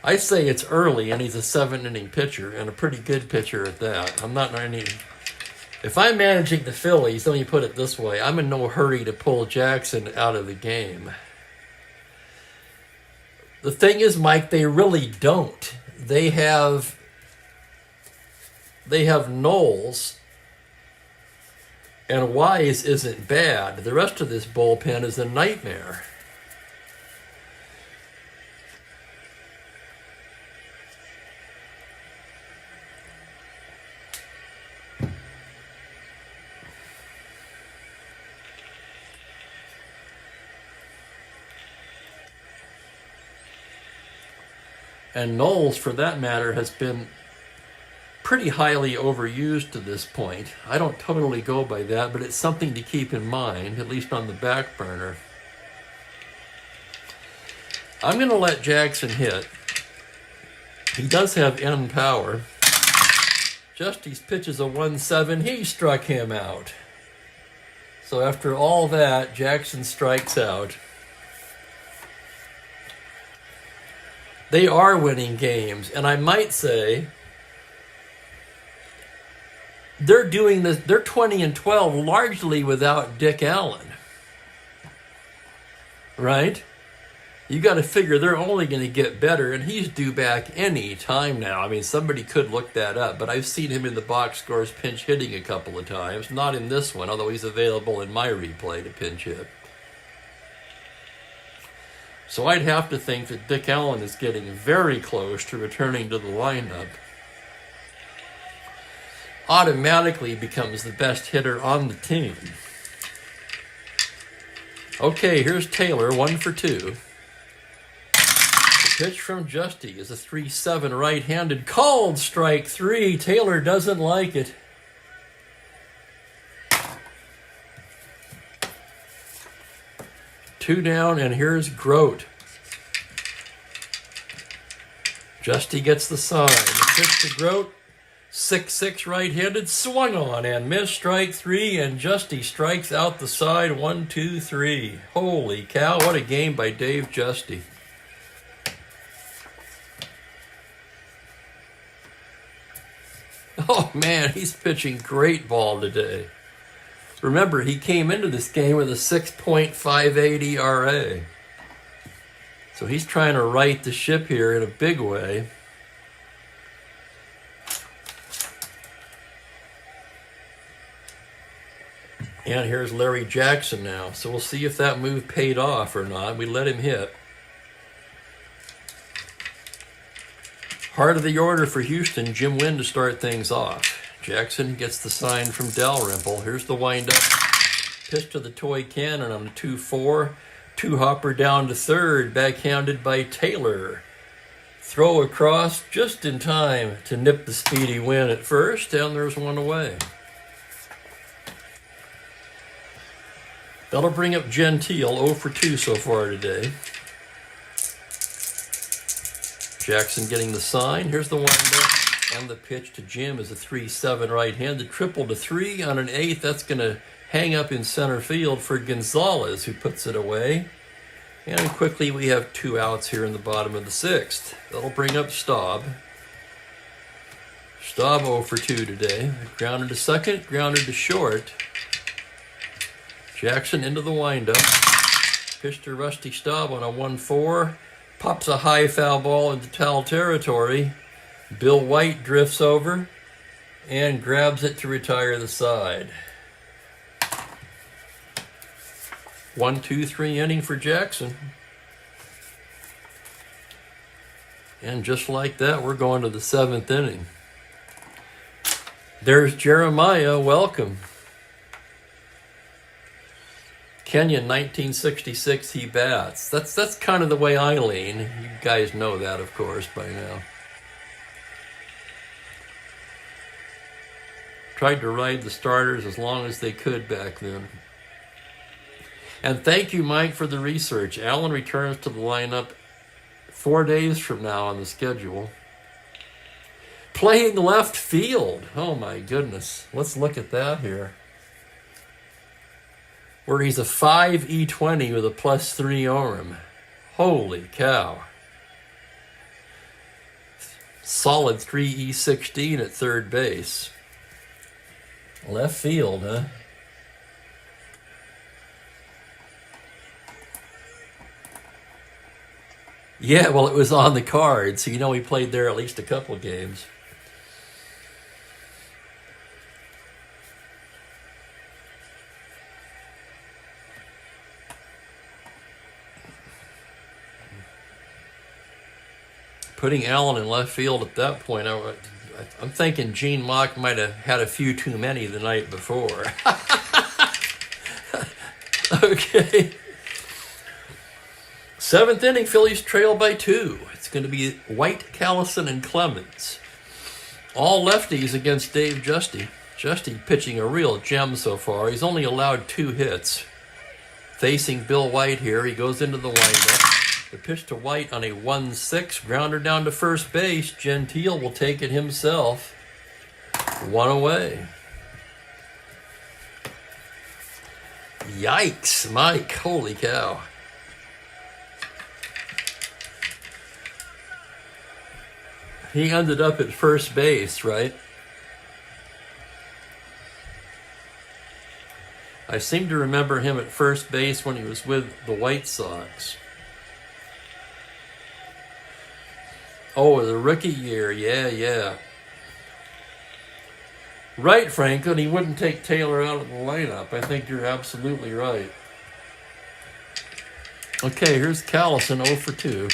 I say it's early, and he's a 7-inning pitcher, and a pretty good pitcher at that. I'm not any... If I'm managing the Phillies, let me put it this way, I'm in no hurry to pull Jackson out of the game. The thing is, Mike, they really don't. They have Knowles, and Wise isn't bad. The rest of this bullpen is a nightmare. And Knowles, for that matter, has been pretty highly overused to this point. I don't totally go by that, but it's something to keep in mind, at least on the back burner. I'm going to let Jackson hit. He does have end power. Justy's pitches a 1-7. He struck him out. So after all that, Jackson strikes out. They are winning games, and I might say they're doing this. They're 20-12 largely without Dick Allen, right? You got to figure they're only going to get better, and he's due back any time now. I mean, somebody could look that up, but I've seen him in the box scores pinch hitting a couple of times. Not in this one, although he's available in my replay to pinch hit. So I'd have to think that Dick Allen is getting very close to returning to the lineup. Automatically becomes the best hitter on the team. Okay, here's Taylor, 1 for 2. The pitch from Justy is a 3-7 right-handed. Called strike 3. Taylor doesn't like it. Two down, and here's Grote. Justy gets the sign. The pitch to Grote. 6-6 right-handed, swung on and missed, strike 3, and Justy strikes out the side. 1-2-3. Holy cow, what a game by Dave Justy. Oh man, he's pitching great ball today. Remember, he came into this game with a 6.58 ERA. So he's trying to right the ship here in a big way. And here's Larry Jackson now. So we'll see if that move paid off or not. We let him hit. Heart of the order for Houston, Jim Wynn to start things off. Jackson gets the sign from Dalrymple. Here's the windup. Pitch to the toy cannon on a 2-4. Two-hopper down to third, backhanded by Taylor. Throw across just in time to nip the speedy Win at first, and there's one away. That'll bring up Gentile, 0 for 2 so far today. Jackson getting the sign. Here's the windup. And the pitch to Jim is a 3-7 right-handed. Triple to 3 on an 8th. That's going to hang up in center field for Gonzalez, who puts it away. And quickly we have 2 outs here in the bottom of the 6th. That'll bring up Staub. Staub 0 for 2 today. Grounded to second, grounded to short. Jackson into the windup. Pitch to Rusty Staub on a 1-4. Pops a high foul ball into foul territory. Bill White drifts over and grabs it to retire the side. 1-2-3 inning for Jackson. And just like that, we're going to the 7th inning. There's Jeremiah. Welcome. Kenyon, 1966, he bats. That's kind of the way I lean. You guys know that, of course, by now. Tried to ride the starters as long as they could back then. And thank you, Mike, for the research. Allen returns to the lineup 4 days from now on the schedule. Playing left field. Oh, my goodness. Let's look at that here. Where he's a 5 E20 with a +3 ORM. Holy cow. Solid 3 E16 at third base. Left field, huh? Yeah, well, it was on the card, so you know he played there at least a couple of games. Putting Allen in left field at that point, I'm thinking Gene Mock might have had a few too many the night before. Okay. 7th inning, Phillies trail by 2. It's going to be White, Callison, and Clemens. All lefties against Dave Justy. Justy pitching a real gem so far. He's only allowed 2 hits. Facing Bill White here, he goes into the windup. The pitch to White on a 1-6, grounder down to first base. Gentile will take it himself. 1 away. Yikes, Mike, holy cow. He ended up at first base, right? I seem to remember him at first base when he was with the White Sox. Oh, the rookie year, yeah. Right, Franklin, he wouldn't take Taylor out of the lineup. I think you're absolutely right. Okay, here's Callison, 0 for 2.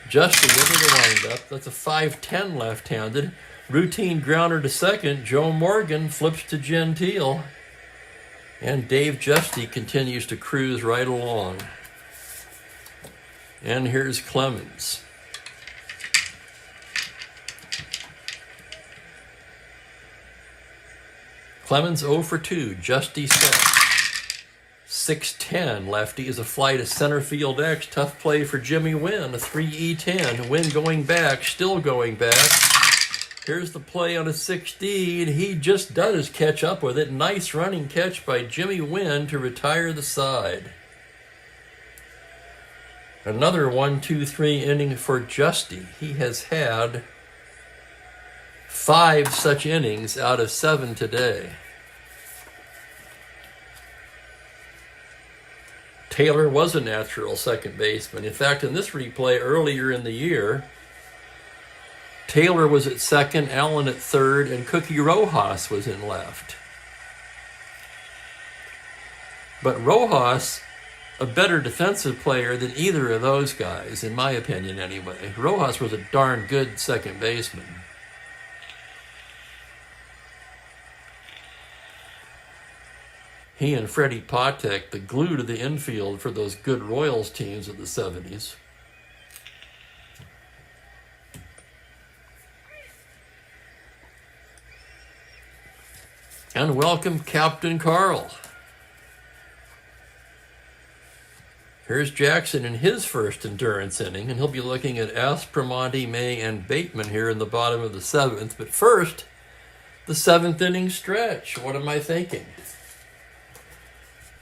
Justy into the windup. That's a 5-10 left-handed. Routine grounder to second. Joe Morgan flips to Gentile. And Dave Justy continues to cruise right along. And here's Clemens. Clemens 0 for 2. Justy set. 6-10 lefty is a fly to center field X. Tough play for Jimmy Wynn. A 3 E10. Wynn going back, still going back. Here's the play on a 16. He just does catch up with it. Nice running catch by Jimmy Wynn to retire the side. Another 1-2-3 inning for Justy. He has had 5 such innings out of 7 today. Taylor was a natural second baseman. In fact, in this replay earlier in the year, Taylor was at second, Allen at third, and Cookie Rojas was in left. But Rojas, a better defensive player than either of those guys, in my opinion anyway. Rojas was a darn good second baseman. He and Freddie Patek, the glue to the infield for those good Royals teams of the 70s. And welcome Captain Carl. Here's Jackson in his first endurance inning, and he'll be looking at Aspromonte, May, and Bateman here in the bottom of the 7th. But first, the 7th inning stretch. What am I thinking?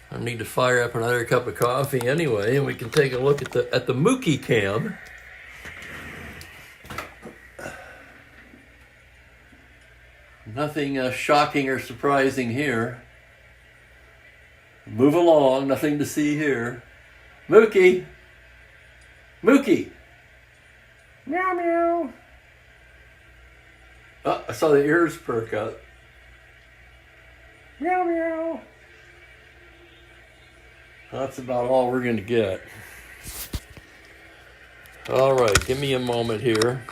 I need to fire up another cup of coffee anyway, and we can take a look at the Mookie cam. Nothing shocking or surprising here. Move along, nothing to see here. Mookie! Mookie! Meow meow! Oh, I saw the ears perk up. Meow meow! That's about all we're going to get. All right, give me a moment here.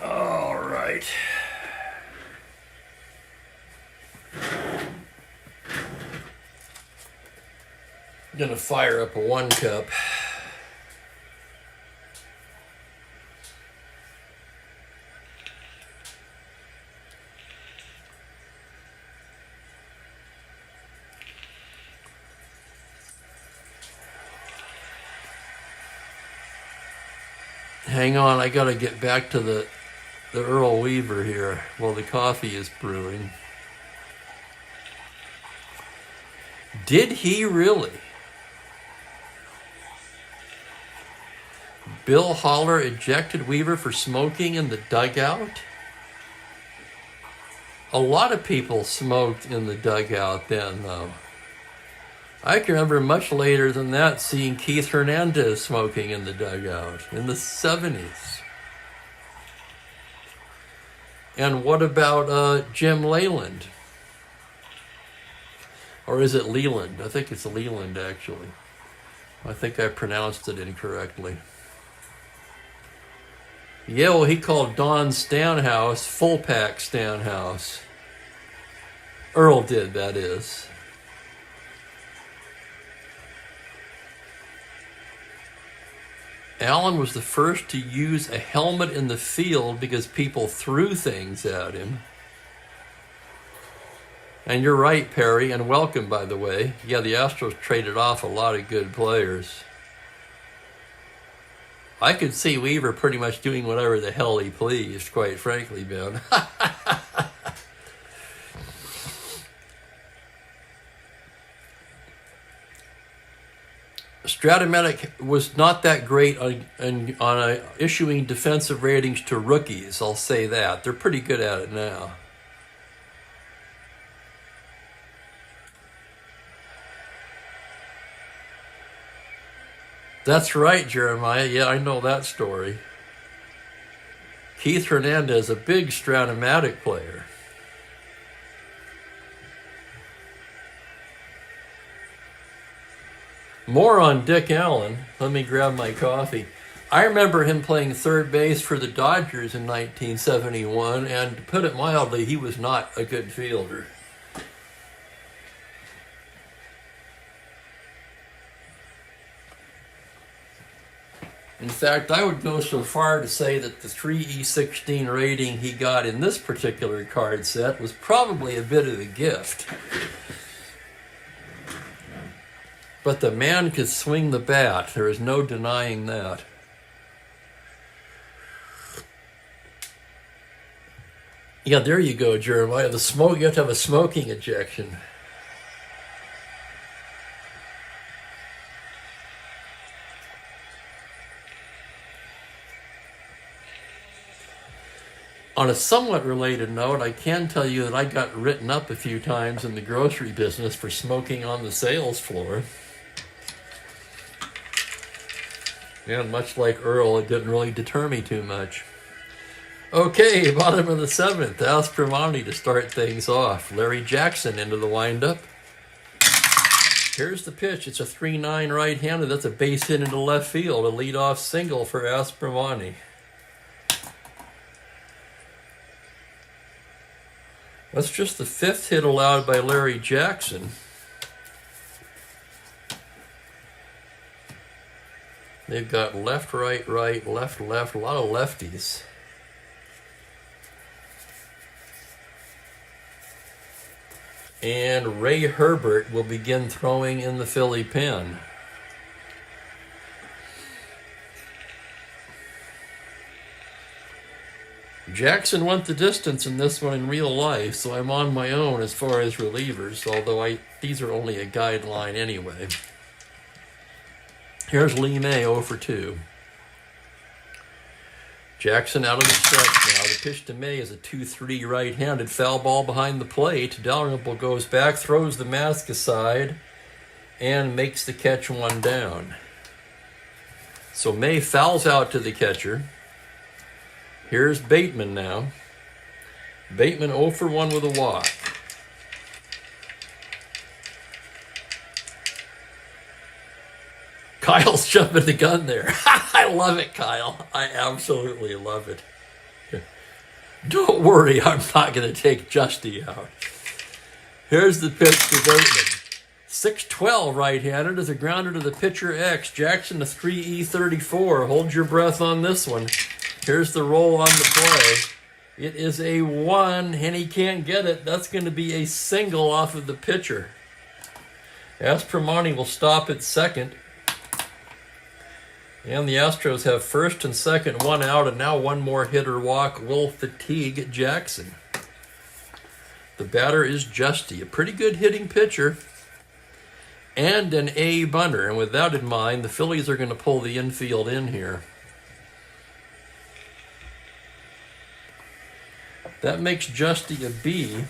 All right. I'm gonna fire up a 1 cup. Hang on, I gotta get back to the Earl Weaver here while the coffee is brewing. Did he really? Bill Haller ejected Weaver for smoking in the dugout? A lot of people smoked in the dugout then, though. I can remember much later than that seeing Keith Hernandez smoking in the dugout in the 70s. And what about Jim Leyland? Or is it Leland? I think it's Leland, actually. I think I pronounced it incorrectly. Yeah, well, he called Don Stanhouse Full Pack Stanhouse. Earl did, that is. Allen was the first to use a helmet in the field because people threw things at him. And you're right, Perry, and welcome, by the way. Yeah, the Astros traded off a lot of good players. I could see Weaver pretty much doing whatever the hell he pleased, quite frankly, Ben. Strat-O-Matic was not that great on issuing defensive ratings to rookies, I'll say that. They're pretty good at it now. That's right, Jeremiah. Yeah, I know that story. Keith Hernandez, a big Strat-O-Matic player. More on Dick Allen. Let me grab my coffee. I remember him playing third base for the Dodgers in 1971, and to put it mildly, he was not a good fielder. In fact, I would go so far to say that the 3E16 rating he got in this particular card set was probably a bit of a gift. But the man could swing the bat. There is no denying that. Yeah, there you go, Jeremiah. The smoke, you have to have a smoking ejection. On a somewhat related note, I can tell you that I got written up a few times in the grocery business for smoking on the sales floor. And much like Earl, it didn't really deter me too much. Okay, bottom of the 7th, Aspromani to start things off. Larry Jackson into the windup. Here's the pitch. It's a 3-9 right-handed. That's a base hit into left field. A leadoff single for Aspromani. That's just the 5th hit allowed by Larry Jackson. They've got left, right, right, left, left, a lot of lefties. And Ray Herbert will begin throwing in the Philly pen. Jackson went the distance in this one in real life, so I'm on my own as far as relievers, although these are only a guideline anyway. Here's Lee May 0 for 2. Jackson out of the stretch now. The pitch to May is a 2-3 right-handed foul ball behind the plate. Dalrymple goes back, throws the mask aside, and makes the catch 1 down. So May fouls out to the catcher. Here's Bateman now. Bateman 0 for 1 with a walk. Kyle's jumping the gun there. I love it, Kyle. I absolutely love it. Don't worry, I'm not going to take Justy out. Here's the pitch to Bateman. 6-12 right-handed is a grounder to the pitcher X. Jackson to 3E34. Hold your breath on this one. Here's the roll on the play. It is a 1, and he can't get it. That's going to be a single off of the pitcher. Aspromonte will stop at second. And the Astros have first and second, 1 out, and now 1 more hitter walk will fatigue Jackson. The batter is Justy, a pretty good hitting pitcher and an A bunter. And with that in mind, the Phillies are going to pull the infield in here. That makes Justy a B.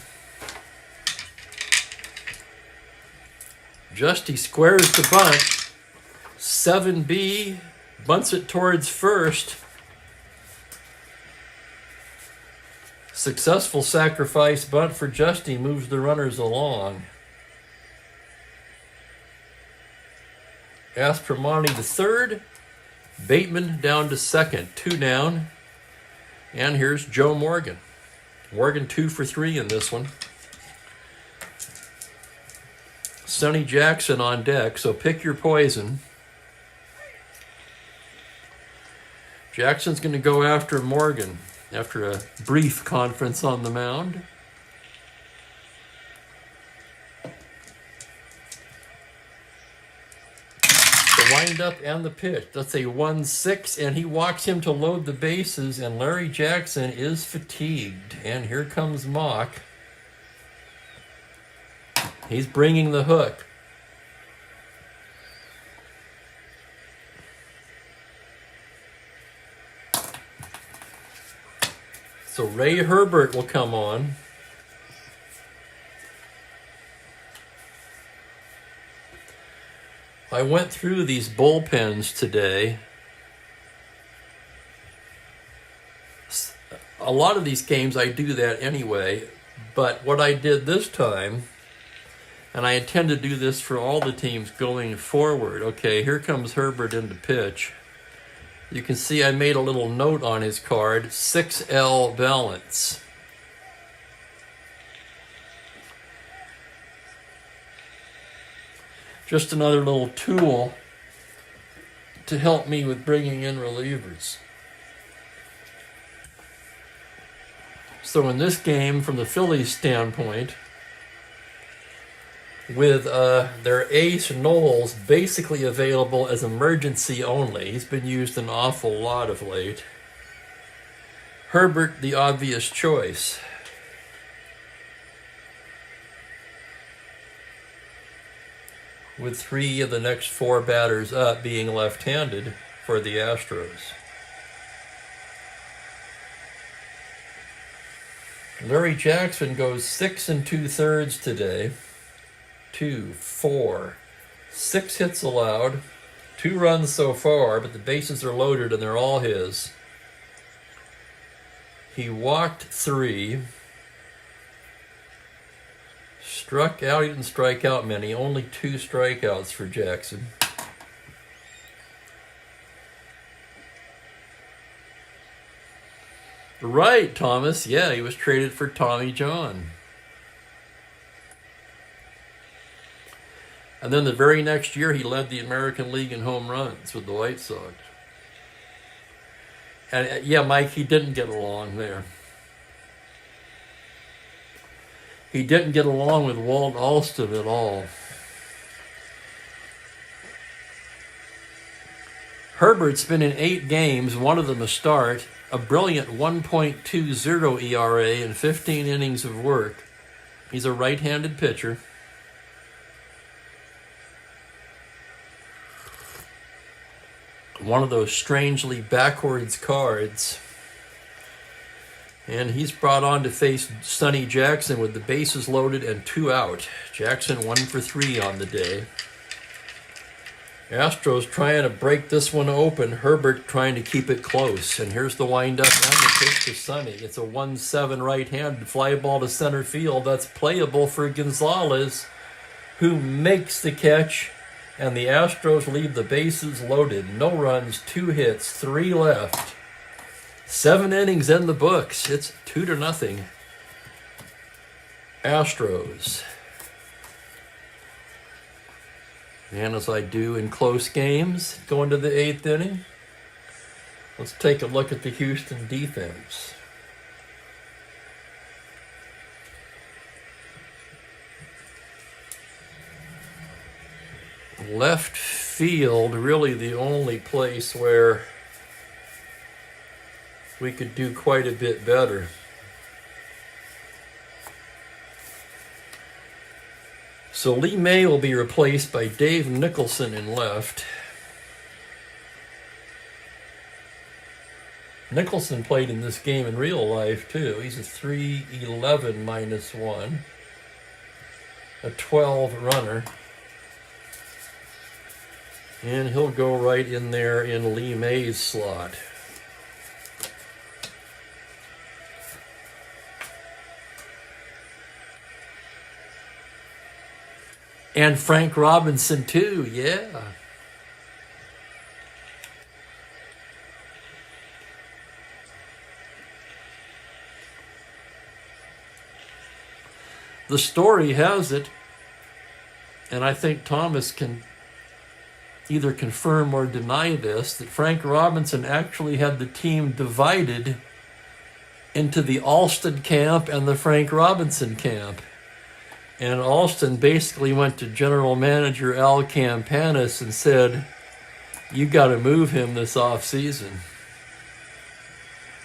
Justy squares the bunt. 7B. Bunts it towards first. Successful sacrifice bunt for Justy moves the runners along. Aspromonte to third. Bateman down to second. 2 down. And here's Joe Morgan. Morgan 2 for 3 in this one. Sonny Jackson on deck, so pick your poison. Jackson's going to go after Morgan after a brief conference on the mound. The windup and the pitch. That's a 1-6, and he walks him to load the bases, and Larry Jackson is fatigued. And here comes Mock. He's bringing the hook. So Ray Herbert will come on. I went through these bullpens today. A lot of these games I do that anyway, but what I did this time, and I intend to do this for all the teams going forward. Okay, here comes Herbert into pitch. You can see I made a little note on his card, 6L balance. Just another little tool to help me with bringing in relievers. So in this game, from the Phillies' standpoint, with their ace Knowles basically available as emergency only. He's been used an awful lot of late. Herbert, the obvious choice. With 3 of the next 4 batters up being left-handed for the Astros. Larry Jackson goes 6 2/3 today. 2, 4, 6 hits allowed, 2 runs so far, but the bases are loaded and they're all his. He walked 3, struck out. He didn't strike out many, only 2 strikeouts for Jackson. Right, Thomas. Yeah, he was traded for Tommy John. And then the very next year, he led the American League in home runs with the White Sox. And yeah, Mike, he didn't get along there. He didn't get along with Walt Alston at all. Herbert's been in 8 games, one of them a start, a brilliant 1.20 ERA and 15 innings of work. He's a right-handed pitcher. One of those strangely backwards cards. And he's brought on to face Sonny Jackson with the bases loaded and 2 out. Jackson 1 for 3 on the day. Astros trying to break this one open. Herbert trying to keep it close. And here's the windup and the pitch to Sonny. It's a 1-7 right-handed fly ball to center field. That's playable for Gonzalez, who makes the catch. And the Astros leave the bases loaded. No runs, 2 hits, 3 left. 7 innings in the books. It's 2-0. Astros. And as I do in close games, going to the 8th inning, let's take a look at the Houston defense. Left field, really the only place where we could do quite a bit better. So Lee May will be replaced by Dave Nicholson in left. Nicholson played in this game in real life too. He's a 3.11 -1, a 12 runner. And he'll go right in there in Lee May's slot. And Frank Robinson too, yeah. The story has it, and I think Thomas can either confirm or deny this, that Frank Robinson actually had the team divided into the Alston camp and the Frank Robinson camp. And Alston basically went to general manager Al Campanis and said, you got to move him this offseason.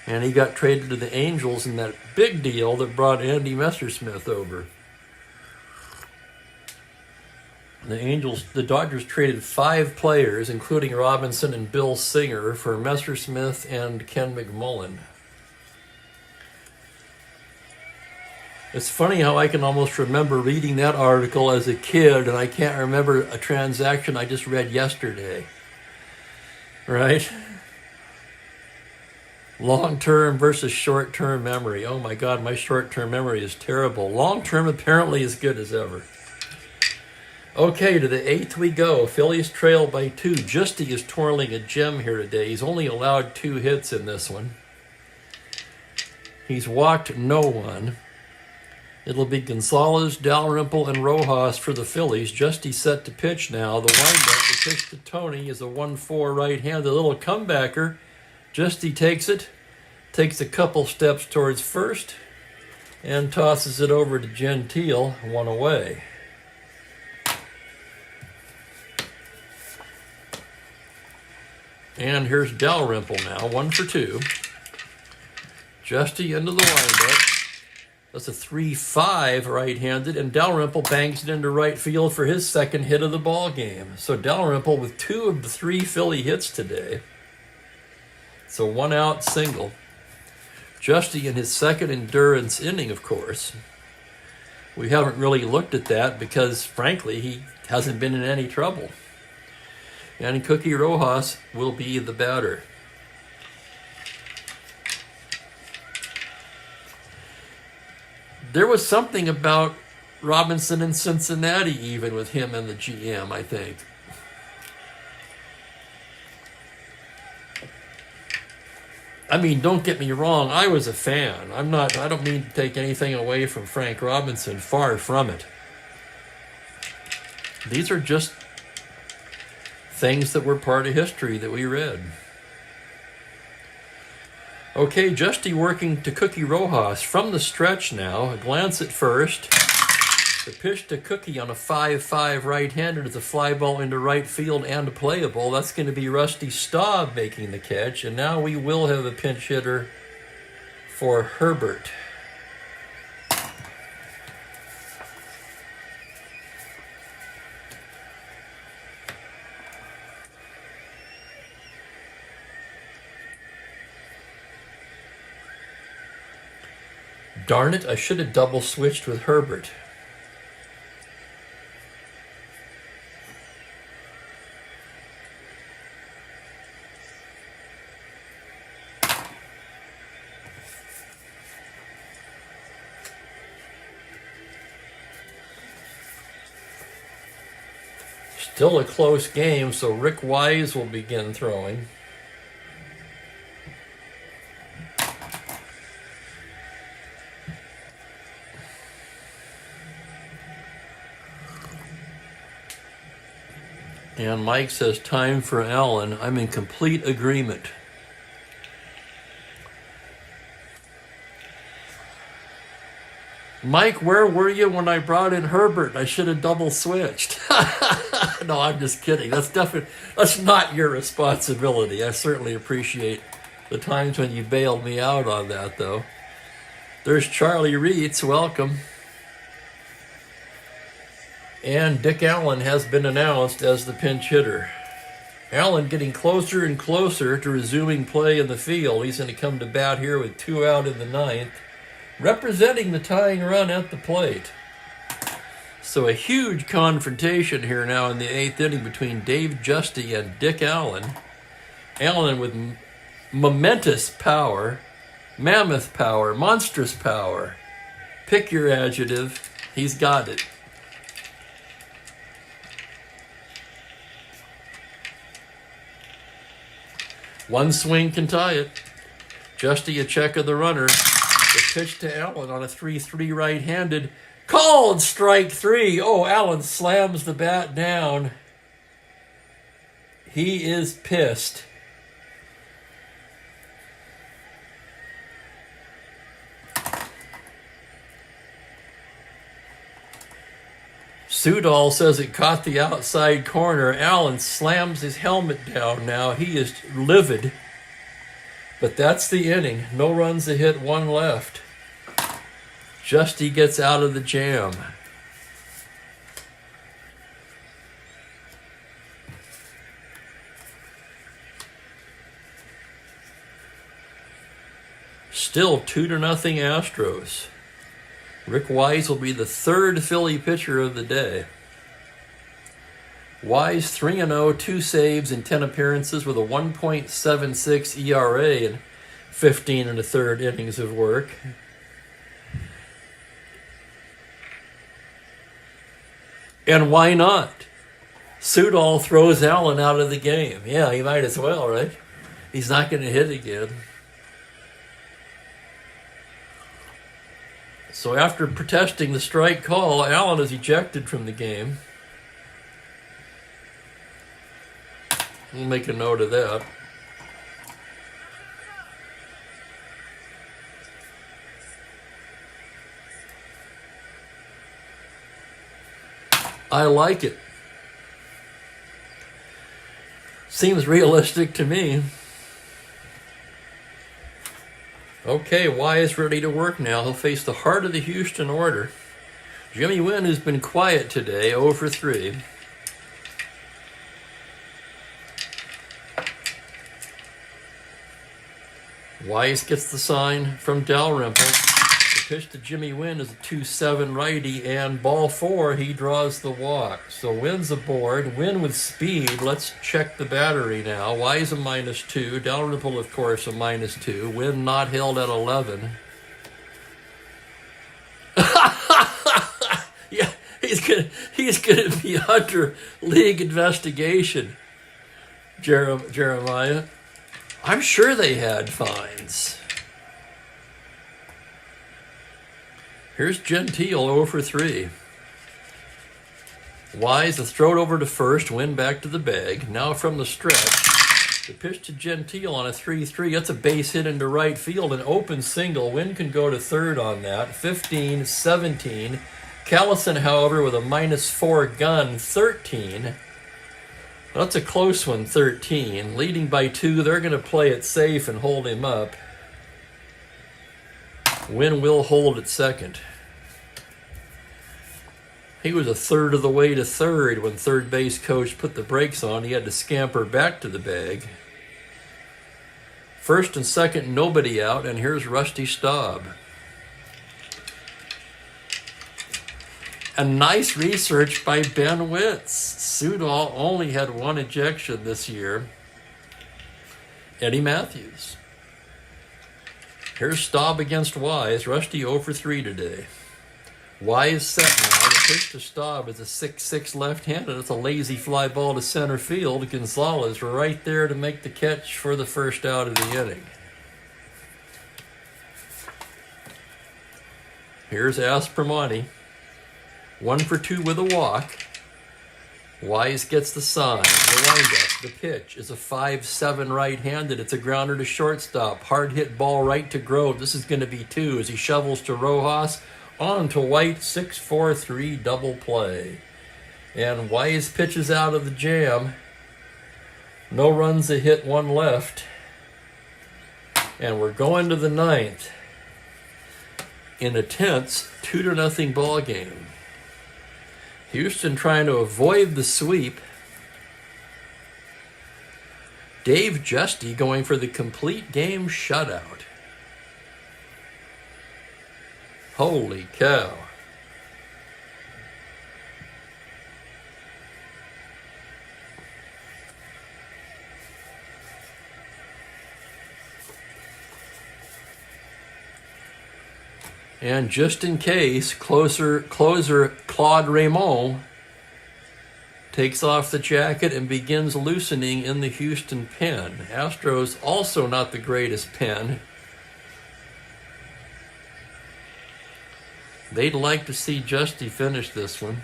And he got traded to the Angels in that big deal that brought Andy Messersmith over. The Dodgers traded 5 players, including Robinson and Bill Singer, for Messersmith and Ken McMullen. It's funny how I can almost remember reading that article as a kid, and I can't remember a transaction I just read yesterday. Right? Long-term versus short-term memory. Oh my God, my short-term memory is terrible. Long-term apparently as good as ever. Okay, to the 8th we go. Phillies trail by 2. Justy is twirling a gem here today. He's only allowed 2 hits in this one. He's walked no one. It'll be Gonzalez, Dalrymple, and Rojas for the Phillies. Justy set to pitch now. The windup, the pitch to Tony is a 1-4 right-handed little comebacker. Justy takes it, takes a couple steps towards first, and tosses it over to Gentile, 1 away. And here's Dalrymple now, 1 for 2. Justy into the windup. That's a 3-5 right-handed, and Dalrymple bangs it into right field for his second hit of the ball game. So Dalrymple with 2 of the 3 Philly hits today. It's a 1-out single. Justy in his second endurance inning, of course. We haven't really looked at that because, frankly, he hasn't been in any trouble. And Cookie Rojas will be the batter. There was something about Robinson in Cincinnati even with him and the GM, I think. I mean, don't get me wrong, I was a fan. I don't mean to take anything away from Frank Robinson, far from it. These are just things that were part of history that we read. Okay, Justy working to Cookie Rojas from the stretch now. A glance at first. The pitch to Cookie on a 5-5 right-hander is a fly ball into right field and playable. That's going to be Rusty Staub making the catch. And now we will have a pinch hitter for Herbert. Darn it, I should have double switched with Herbert. Still a close game, so Rick Wise will begin throwing. And Mike says, time for Allen. I'm in complete agreement. Mike, where were you when I brought in Herbert? I should have double switched. No, I'm just kidding. That's not your responsibility. I certainly appreciate the times when you bailed me out on that, though. There's Charlie Reitz. Welcome. And Dick Allen has been announced as the pinch hitter. Allen getting closer and closer to resuming play in the field. He's going to come to bat here with 2 out in the 9th, representing the tying run at the plate. So a huge confrontation here now in the 8th inning between Dave Justy and Dick Allen. Allen with momentous power, mammoth power, monstrous power. Pick your adjective. He's got it. One swing can tie it. Justy a check of the runner. The pitch to Allen on a 3-3 right-handed. Called strike 3. Oh, Allen slams the bat down. He is pissed. Sudol says it caught the outside corner. Allen slams his helmet down now. He is livid. But that's the inning. No runs a hit, 1 left. Justy gets out of the jam. Still 2-0 Astros. Rick Wise will be the 3rd Philly pitcher of the day. Wise 3-0, 2 saves in 10 appearances with a 1.76 ERA and 15 1/3 innings of work. And why not? Sudol throws Allen out of the game. Yeah, he might as well, right? He's not going to hit again. So after protesting the strike call, Allen is ejected from the game. We'll make a note of that. I like it. Seems realistic to me. Okay, Wise ready to work now. He'll face the heart of the Houston order. Jimmy Wynn, who's been quiet today, 0 for 3. Wise gets the sign from Dalrymple. The pitch to Jimmy Wynn is a 2-7 righty, and ball 4, he draws the walk. So Wynn's aboard. Wynn with speed. Let's check the battery now. Wise a -2. Dalrymple, of course, a -2. Wynn not held at 11. Yeah, he's gonna be under league investigation, Jeremiah. I'm sure they had fines. Here's Gentile 0 for 3. Wise, a throw over to first, Wynn back to the bag. Now from the stretch, the pitch to Gentile on a 3-3. That's a base hit into right field, an open single. Wynn can go to third on that. 15-17. Callison, however, with a -4 gun, 13. That's a close one, 13. Leading by 2, they're going to play it safe and hold him up. Wynn will hold at second. He was a third of the way to third when third base coach put the brakes on. He had to scamper back to the bag. First and second, nobody out, and here's Rusty Staub. A nice research by Ben Witz. Sudol only had one ejection this year. Eddie Matthews. Here's Staub against Wise. Rusty 0 for 3 today. Wise set now. The pitch to Staub is a 6-6 left-handed. It's a lazy fly ball to center field. Gonzalez right there to make the catch for the first out of the inning. Here's Aspromonte. 1 for 2 with a walk. Wise gets the sign. The windup. The pitch is a 5-7 right-handed. It's a grounder to shortstop. Hard hit ball right to Grove. This is going to be 2 as he shovels to Rojas. On to White. 6-4-3 double play. And Wise pitches out of the jam. No runs, a hit, 1 left. And we're going to the 9th in a tense 2-0 ball game. Houston trying to avoid the sweep. Dave Justy going for the complete game shutout. Holy cow. And just in case, closer Claude Raymond takes off the jacket and begins loosening in the Houston pen. Astros also not the greatest pen. They'd like to see Justy finish this one.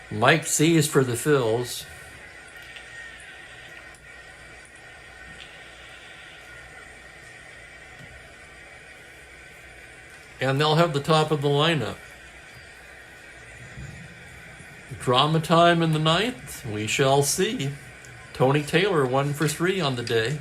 Mike sees for the Phils. And they'll have the top of the lineup. Drama time in the 9th? We shall see. Tony Taylor 1 for 3 on the day.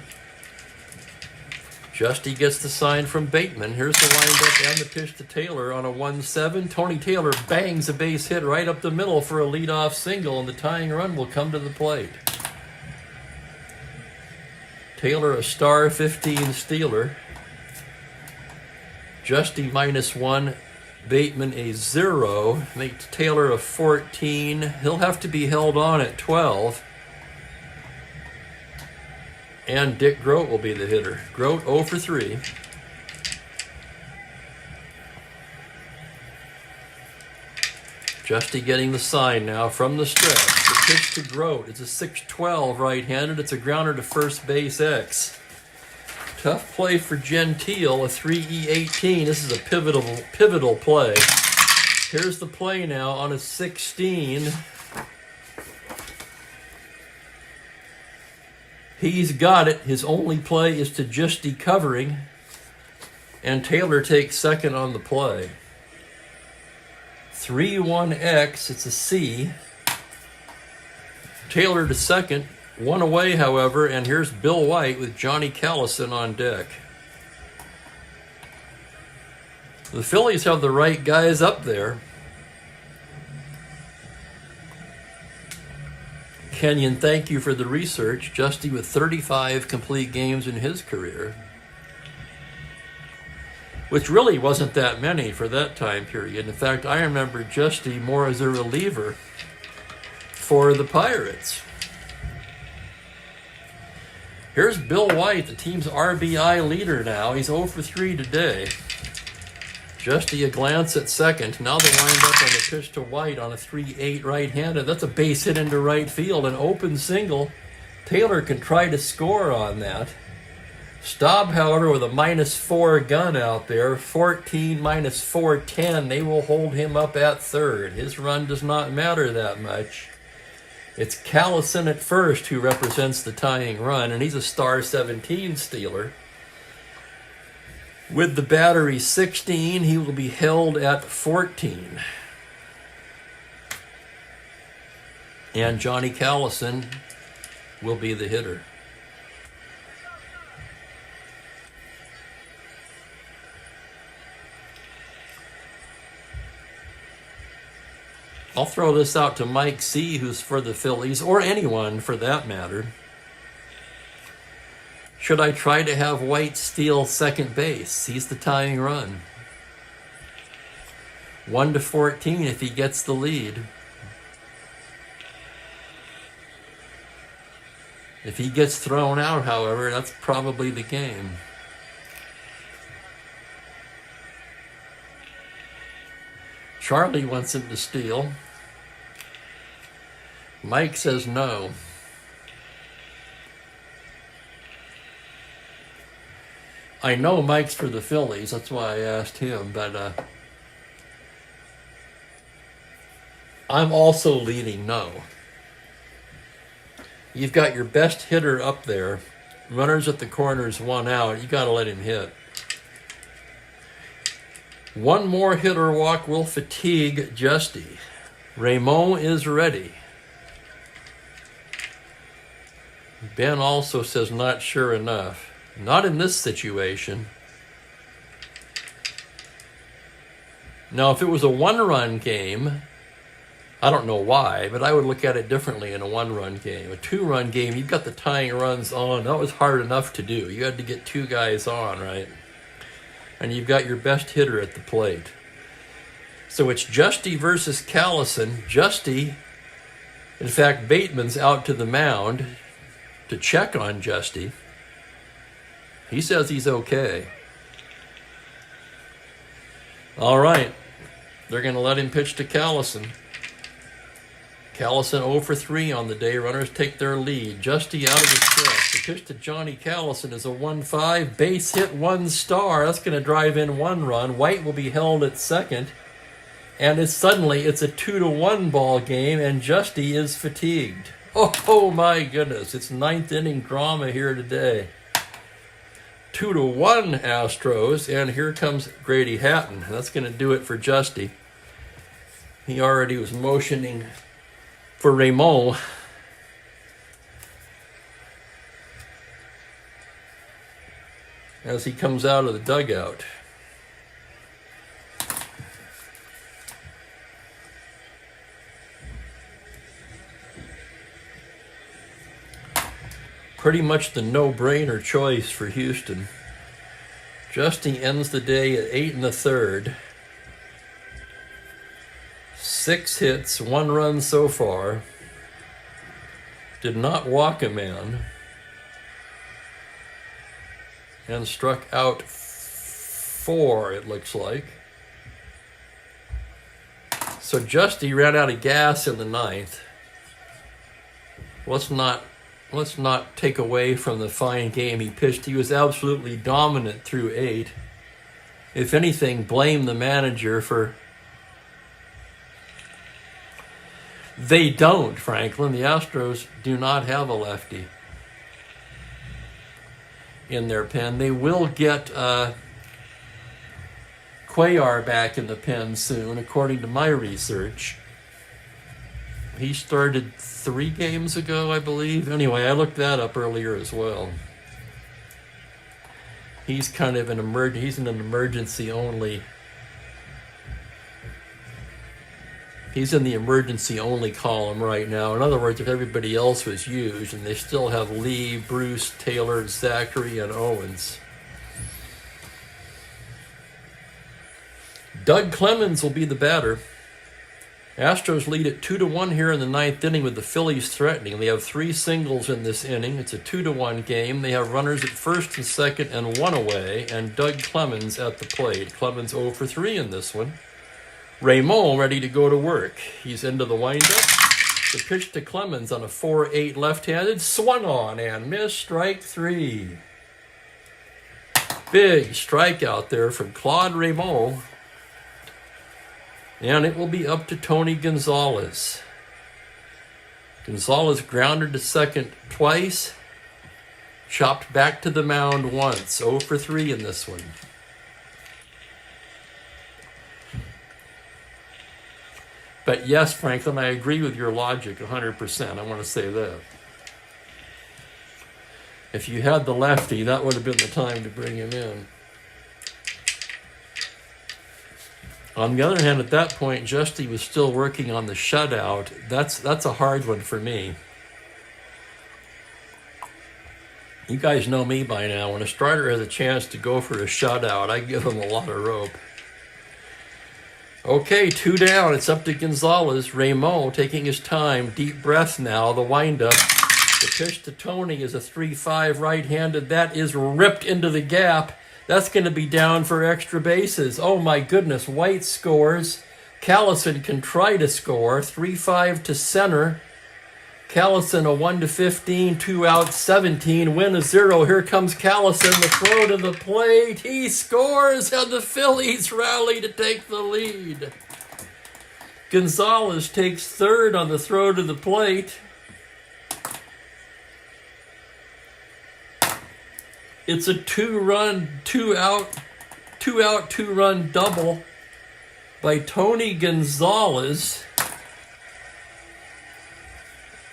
Justy gets the sign from Bateman. Here's the windup and the pitch to Taylor on a 1-7. Tony Taylor bangs a base hit right up the middle for a leadoff single, and the tying run will come to the plate. Taylor a star 15 stealer. Justy -1, Bateman a 0, makes Taylor a 14. He'll have to be held on at 12. And Dick Grote will be the hitter. Grote 0 for 3. Justy getting the sign now from the stretch. The pitch to Grote. It's a 6-12 right-handed. It's a grounder to first base X. Tough play for Gentile, a 3E18. This is a pivotal play. Here's the play now on a 16. He's got it. His only play is to Justy covering, and Taylor takes second on the play. 3-1X, it's a C. Taylor to second. 1 away, however, and here's Bill White with Johnny Callison on deck. The Phillies have the right guys up there. Kenyon, thank you for the research. Justy with 35 complete games in his career, which really wasn't that many for that time period. In fact, I remember Justy more as a reliever for the Pirates. Here's Bill White, the team's RBI leader now. He's 0 for 3 today. Justy a glance at second. Now the windup on the pitch to White on a 3-8 right-handed. That's a base hit into right field, an open single. Taylor can try to score on that. Staub, however, with a -4 gun out there, 14 -410. They will hold him up at third. His run does not matter that much. It's Callison at first who represents the tying run, and he's a star 17 stealer. With the battery 16, he will be held at 14. And Johnny Callison will be the hitter. I'll throw this out to Mike C., who's for the Phillies, or anyone for that matter. Should I try to have White steal second base? He's the tying run. 1-14 if he gets the lead. If he gets thrown out, however, that's probably the game. Charlie wants him to steal. Mike says no. I know Mike's for the Phillies, that's why I asked him, but I'm also leaning no. You've got your best hitter up there. Runners at the corners, 1 out. You got to let him hit. One more hit or walk will fatigue Justy. Raymond is ready. Ben also says not sure enough. Not in this situation. Now, if it was a 1-run game, I don't know why, but I would look at it differently in a 1-run game. A 2-run game, you've got the tying runs on. That was hard enough to do. You had to get 2 guys on, right? And you've got your best hitter at the plate. So it's Justy versus Callison. Justy, in fact, Bateman's out to the mound to check on Justy. He says he's okay. All right. They're going to let him pitch to Callison. Callison 0 for 3 on the day. Runners take their lead. Justy out of the stretch. The pitch to Johnny Callison is a 1-5. Base hit, 1 star. That's going to drive in 1 run. White will be held at second. And it's a 2-1 ball game, and Justy is fatigued. Oh my goodness. It's 9th inning drama here today. 2-1 Astros, and here comes Grady Hatton. That's going to do it for Justy. He already was motioning for Raymond. As he comes out of the dugout. Pretty much the no-brainer choice for Houston. Justy ends the day at 8 1/3. 6 hits, 1 run so far. Did not walk a man. And struck out 4, it looks like. So Justy ran out of gas in the 9th. Let's not take away from the fine game he pitched. He was absolutely dominant through 8. If anything, blame the manager for... They don't, Franklin. The Astros do not have a lefty in their pen. They will get Cuellar back in the pen soon, according to my research. He started 3 games ago, I believe. Anyway, I looked that up earlier as well. He's kind of he's in an emergency only. He's in the emergency only column right now. In other words, if everybody else was used, and they still have Lee, Bruce, Taylor, Zachary, and Owens. Doug Clemens will be the batter. Astros lead at 2-1 here in the 9th inning with the Phillies threatening. They have 3 singles in this inning. It's a 2-1 game. They have runners at first and second and 1 away, and Doug Clemens at the plate. Clemens 0 for 3 in this one. Raymond ready to go to work. He's into the windup. The pitch to Clemens on a 4-8 left-handed. Swung on and missed. Strike 3. Big strikeout there from Claude Raymond. And it will be up to Tony Gonzalez. Gonzalez grounded to second twice. Chopped back to the mound once. 0 for 3 in this one. But yes, Franklin, I agree with your logic 100%. I want to say that. If you had the lefty, that would have been the time to bring him in. On the other hand, at that point, Justy was still working on the shutout. That's a hard one for me. You guys know me by now. When a starter has a chance to go for a shutout, I give him a lot of rope. Okay, 2 down. It's up to Gonzalez. Raymond taking his time. Deep breath now. The windup. The pitch to Tony is a 3-5 right-handed. That is ripped into the gap. That's going to be down for extra bases. Oh my goodness. White scores. Callison can try to score. 3-5 to center. Callison a 1-15, 2 out, 17, win a 0. Here comes Callison, the throw to the plate. He scores, and the Phillies rally to take the lead. Gonzalez takes third on the throw to the plate. It's a 2-run, 2 out, 2-run double by Tony Gonzalez.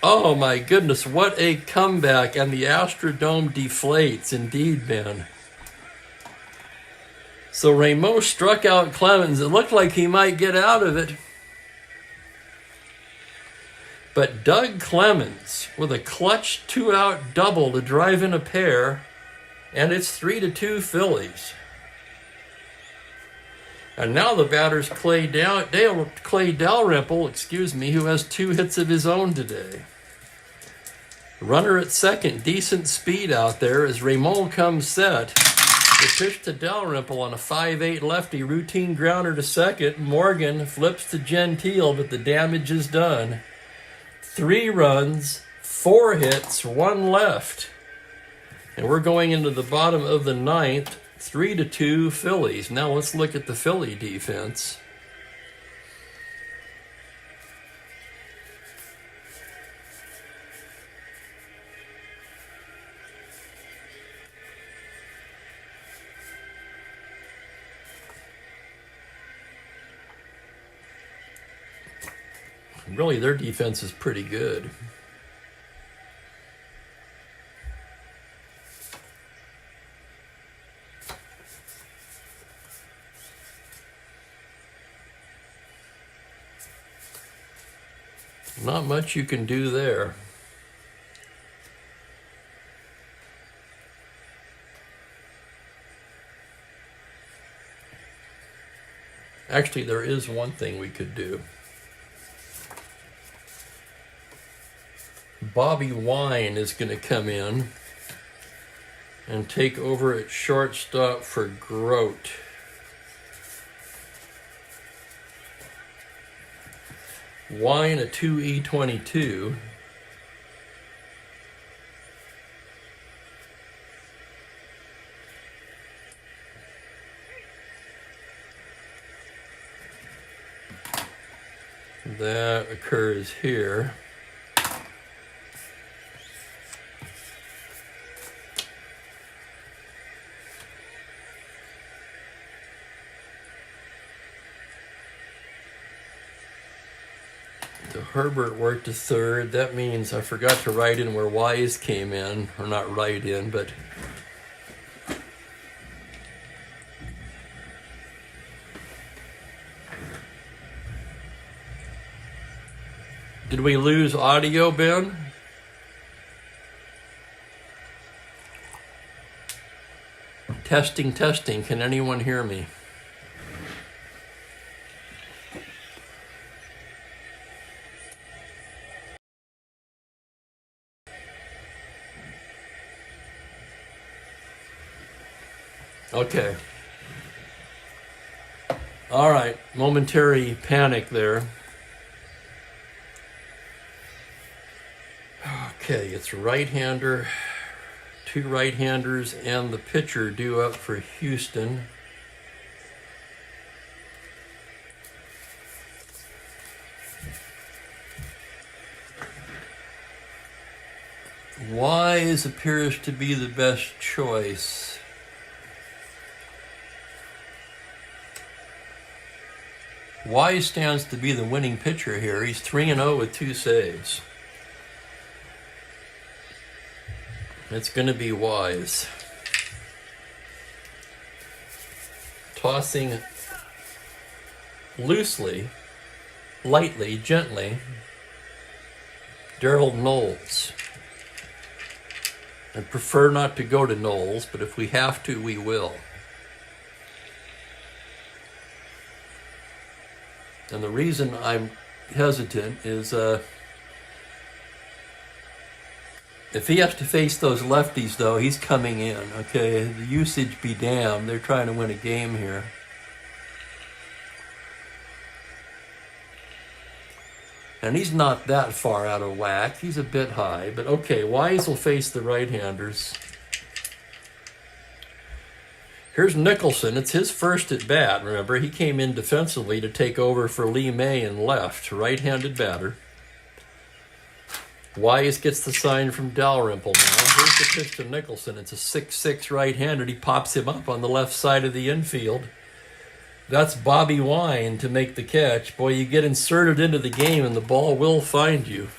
Oh my goodness, what a comeback, and the Astrodome deflates, indeed, man. So Raymond struck out Clemens. It looked like he might get out of it. But Doug Clemens with a clutch 2-out double to drive in a pair, and it's 3-2 Phillies. And now the batter's Clay Dalrymple, who has 2 hits of his own today. Runner at second, decent speed out there as Raymond comes set. The pitch to Dalrymple on a 5-8 lefty, routine grounder to second. Morgan flips to Gentile, but the damage is done. 3 runs, 4 hits, 1 left. And we're going into the bottom of the 9th. 3-2 Phillies. Now let's look at the Philly defense. Really, their defense is pretty good. Not much you can do there. Actually, there is one thing we could do. Bobby Wine is going to come in and take over at shortstop for Grote. Wine a 2E22. That occurs here. Herbert worked to third. That means I forgot to write in where Wise came in, or not write in, but did we lose audio, Ben? Testing, testing. Can anyone hear me? Okay. All right. Momentary panic there. Okay, it's right-hander, 2 right-handers, and the pitcher due up for Houston. Wise appears to be the best choice. Wise stands to be the winning pitcher here. He's 3-0 with 2 saves. It's going to be Wise. Tossing loosely, lightly, gently, Darrell Knowles. I prefer not to go to Knowles, but if we have to, we will. And the reason I'm hesitant is if he has to face those lefties, though, he's coming in, okay? The usage be damned. They're trying to win a game here. And he's not that far out of whack. He's a bit high. But, okay, Wise will face the right-handers. Here's Nicholson. It's his first at bat, remember. He came in defensively to take over for Lee May in left, right-handed batter. Wise gets the sign from Dalrymple now. Here's the pitch to Nicholson. It's a 6-6 right-handed. He pops him up on the left side of the infield. That's Bobby Wine to make the catch. Boy, you get inserted into the game and the ball will find you.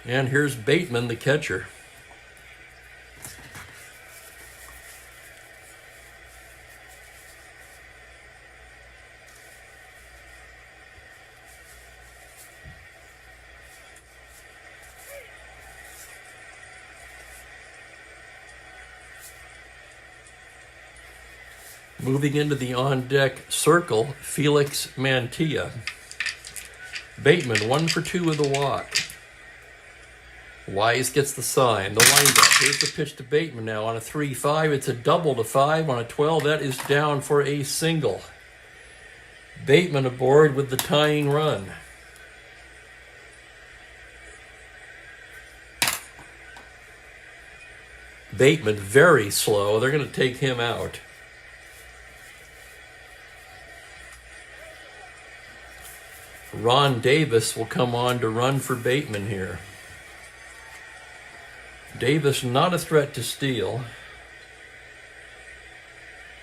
And here's Bateman, the catcher. Moving into the on-deck circle, Felix Mantilla. Bateman, 1 for 2 with a walk. Wise gets the sign, the windup. Here's the pitch to Bateman now on a 3-5. It's a double to 5 on a 12. That is down for a single. Bateman aboard with the tying run. Bateman very slow. They're going to take him out. Ron Davis will come on to run for Bateman here. Davis not a threat to steal,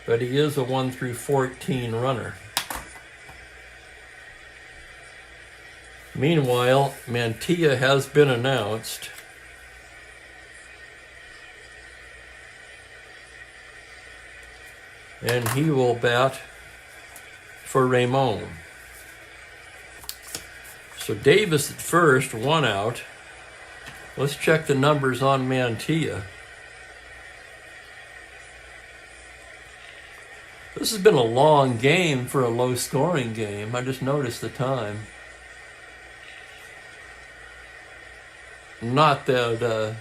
but he is a 1 through 14 runner. Meanwhile, Mantilla has been announced. And he will bat for Ramon. So Davis at first, 1 out. Let's check the numbers on Mantilla. This has been a long game for a low-scoring game. I just noticed the time. Not that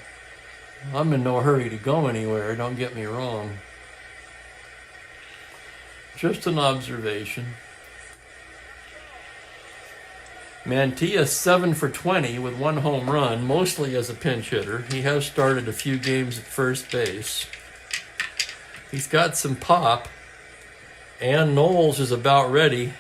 I'm in no hurry to go anywhere, don't get me wrong. Just an observation. Mantilla 7 for 20 with 1 home run, mostly as a pinch hitter. He has started a few games at first base. He's got some pop, and Knowles is about ready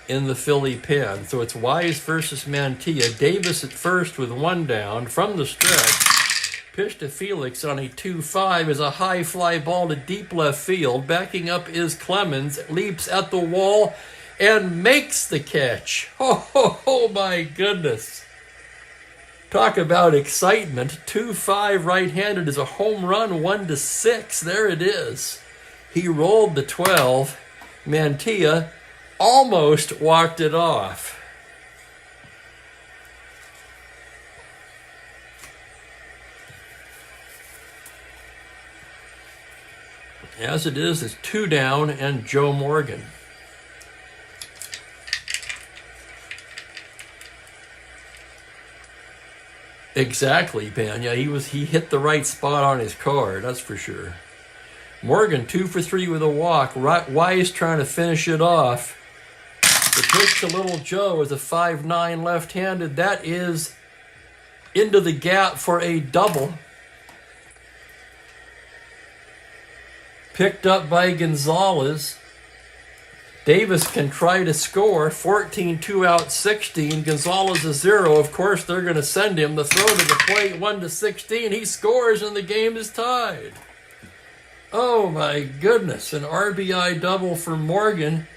in the Philly pen. So it's Wise versus Mantilla. Davis at first with 1 down from the stretch. Pitch to Felix on a 2-5 is a high fly ball to deep left field. Backing up is Clemens, leaps at the wall and makes the catch. Oh my goodness. Talk about excitement. 2-5 right-handed is a home run, 1-6. There it is. He rolled the 12. Mantilla almost walked it off. As it is, it's 2 down and Joe Morgan. Exactly, Ben. Yeah, he hit the right spot on his card, that's for sure. Morgan 2 for 3 with a walk. Wise trying to finish it off. The pitch to Little Joe is a 5-9 left-handed. That is into the gap for a double. Picked up by Gonzalez. Davis can try to score. 14, 2 out, 16. Gonzalez is 0. Of course, they're going to send him. The throw to the plate, 1-16. He scores and the game is tied. Oh my goodness. An RBI double for Morgan.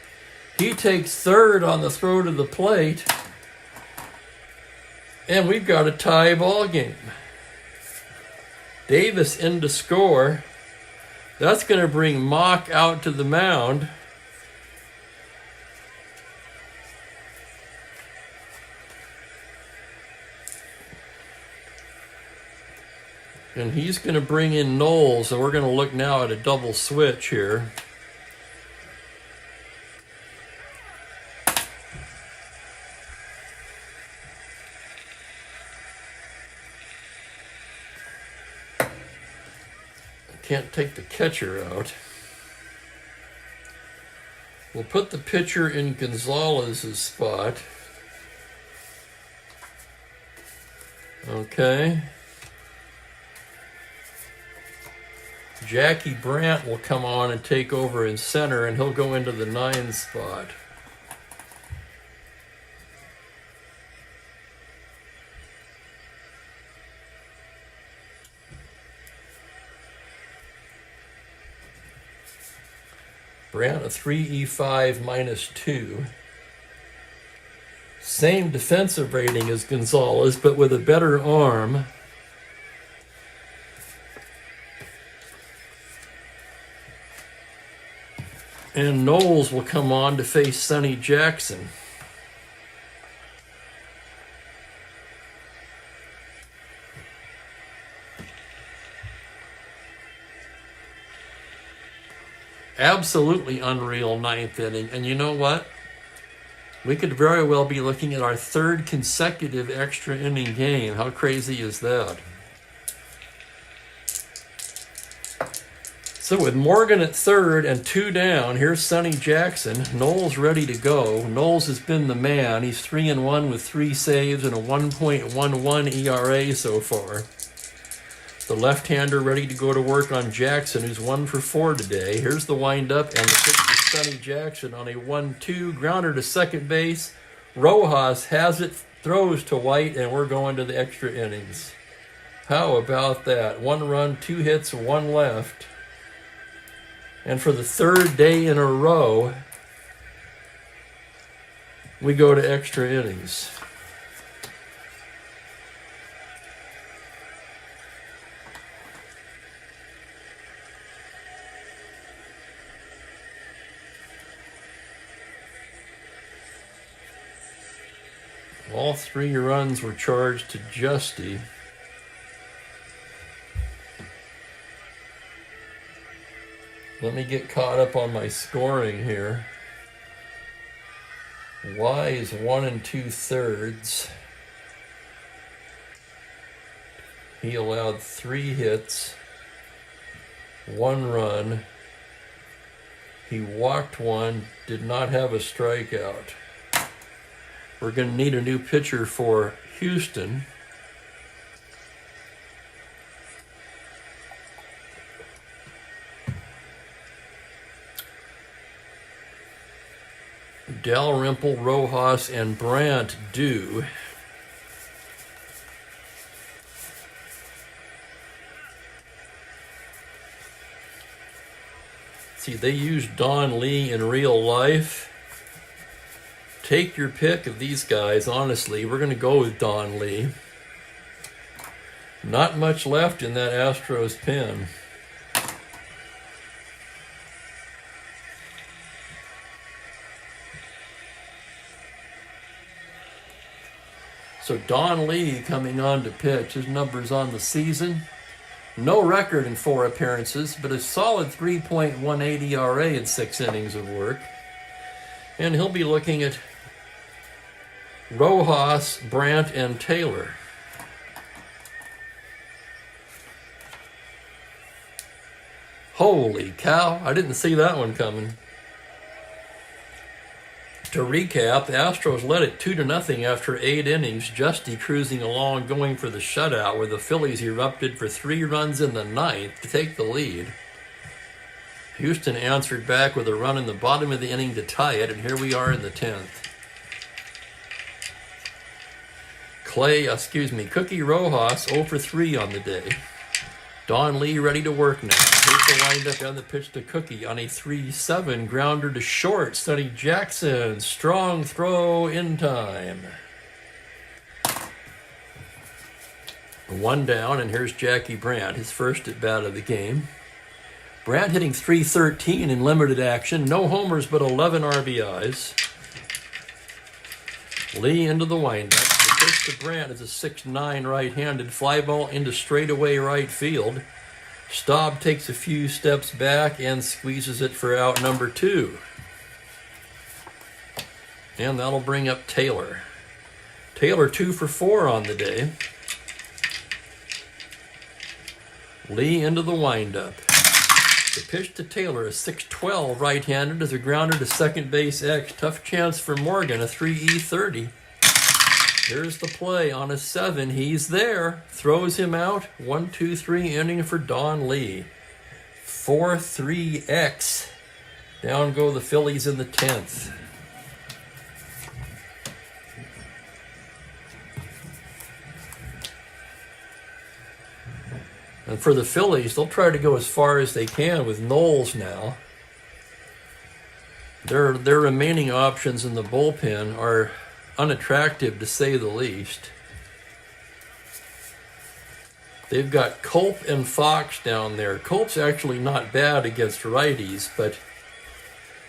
He takes third on the throw to the plate. And we've got a tie ball game. Davis in to score. That's going to bring Mock out to the mound. And he's going to bring in Knowles, and we're going to look now at a double switch here. Can't take the catcher out. We'll put the pitcher in Gonzalez's spot. Okay. Jackie Brandt will come on and take over in center, and he'll go into the 9 spot. Brandt a 3E5 -2. Same defensive rating as Gonzalez, but with a better arm. And Knowles will come on to face Sonny Jackson. Absolutely unreal 9th inning. And you know what? We could very well be looking at our 3rd consecutive extra inning game. How crazy is that? So with Morgan at 3rd and 2 down, here's Sonny Jackson. Knowles ready to go. Knowles has been the man. He's 3-1 with 3 saves and a 1.11 ERA so far. The left-hander ready to go to work on Jackson, who's 1 for 4 today. Here's the windup, and the pitch to Sonny Jackson on a 1-2. Grounder to second base. Rojas has it, throws to White, and we're going to the extra innings. How about that? 1 run, 2 hits, 1 left. And for the 3rd day in a row, we go to extra innings. All 3 runs were charged to Justy. Let me get caught up on my scoring here. Y is 1 2/3. He allowed 3 hits, 1 run. He walked 1, did not have a strikeout. We're going to need a new pitcher for Houston. Dalrymple, Rojas, and Brandt do. See, they use Don Lee in real life. Take your pick of these guys, honestly. We're going to go with Don Lee. Not much left in that Astros pen. So Don Lee coming on to pitch. His numbers on the season. No record in 4 appearances, but a solid 3.18 ERA in 6 innings of work. And he'll be looking at Rojas, Brandt, and Taylor. Holy cow, I didn't see that one coming. To recap, the Astros led it 2-0 after 8 innings, Justy cruising along going for the shutout, where the Phillies erupted for 3 runs in the 9th to take the lead. Houston answered back with a run in the bottom of the inning to tie it, and here we are in the 10th. Cookie Rojas 0 for 3 on the day. Don Lee ready to work now. Here's the windup and the pitch to Cookie on a 3-7 grounder to short. Sonny Jackson, strong throw in time. 1 down, and here's Jackie Brandt, his first at bat of the game. Brandt hitting .313 in limited action. No homers, but 11 RBIs. Lee into the windup. The pitch to Brandt is a 6'9 right-handed fly ball into straightaway right field. Staub takes a few steps back and squeezes it for out number 2. And that'll bring up Taylor. Taylor 2 for 4 on the day. Lee into the windup. The pitch to Taylor, a 6-12 right-handed, is a grounder to second base X. Tough chance for Morgan, a 3-E-30. Here's the play on a 7. He's there. Throws him out. 1-2-3 inning for Don Lee. 4-3-X. Down go the Phillies in the 10th. And for the Phillies, they'll try to go as far as they can with Knowles now. Their remaining options in the bullpen are unattractive, to say the least. They've got Culp and Fox down there. Culp's actually not bad against righties, but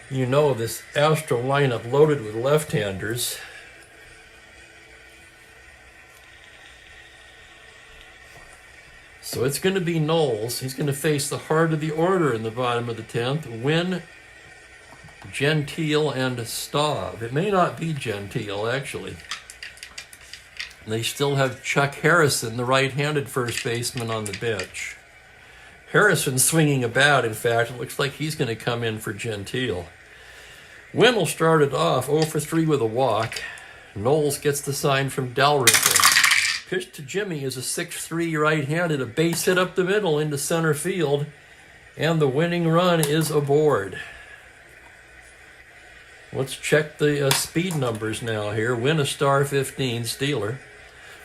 you know this Astro lineup loaded with left-handers. So it's going to be Knowles. He's going to face the heart of the order in the bottom of the 10th. Wynn, Gentile, and Staub. It may not be Gentile, actually. They still have Chuck Harrison, the right-handed first baseman, on the bench. Harrison's swinging a bat, in fact. It looks like he's going to come in for Gentile. Wynn will start it off 0 for 3 with a walk. Knowles gets the sign from Dalrymple. Pitch to Jimmy is a 6-3 right-handed, a base hit up the middle into center field, and the winning run is aboard. Let's check the speed numbers now here. Wynn a star 15, Steeler.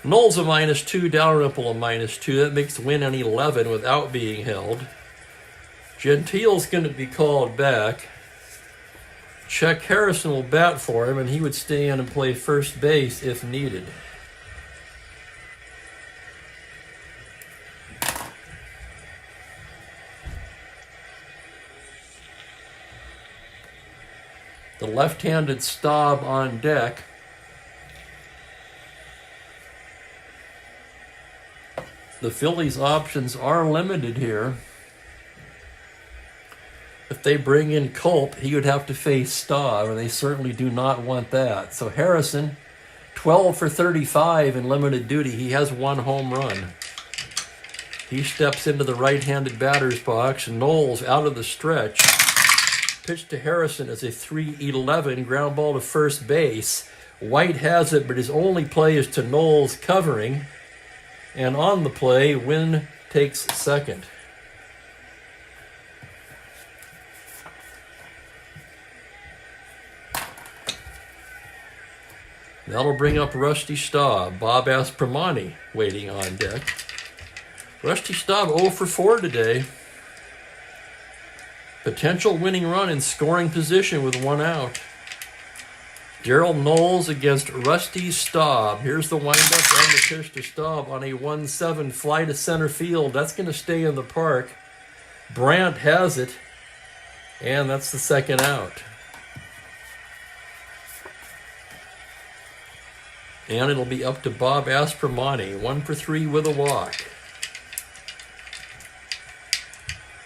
Knowles a -2, Dalrymple a -2. That makes Wynn an 11 without being held. Gentile's going to be called back. Chuck Harrison will bat for him, and he would stay in and play first base if needed. The left-handed Staub on deck. The Phillies' options are limited here. If they bring in Culp, he would have to face Staub, and they certainly do not want that. So Harrison, 12 for 35 in limited duty. He has 1 home run. He steps into the right-handed batter's box. Knowles out of the stretch. Pitch to Harrison is a 3-11 ground ball to first base. White has it, but his only play is to Knowles covering. And on the play, Wynn takes second. That'll bring up Rusty Staub. Bob Aspromani waiting on deck. Rusty Staub 0 for 4 today. Potential winning run in scoring position with 1 out. Daryl Knowles against Rusty Staub. Here's the windup and the pitch to Staub on a 1-7 fly to center field. That's going to stay in the park. Brandt has it, and that's the second out. And it'll be up to Bob Aspromani. 1 for 3 with a walk.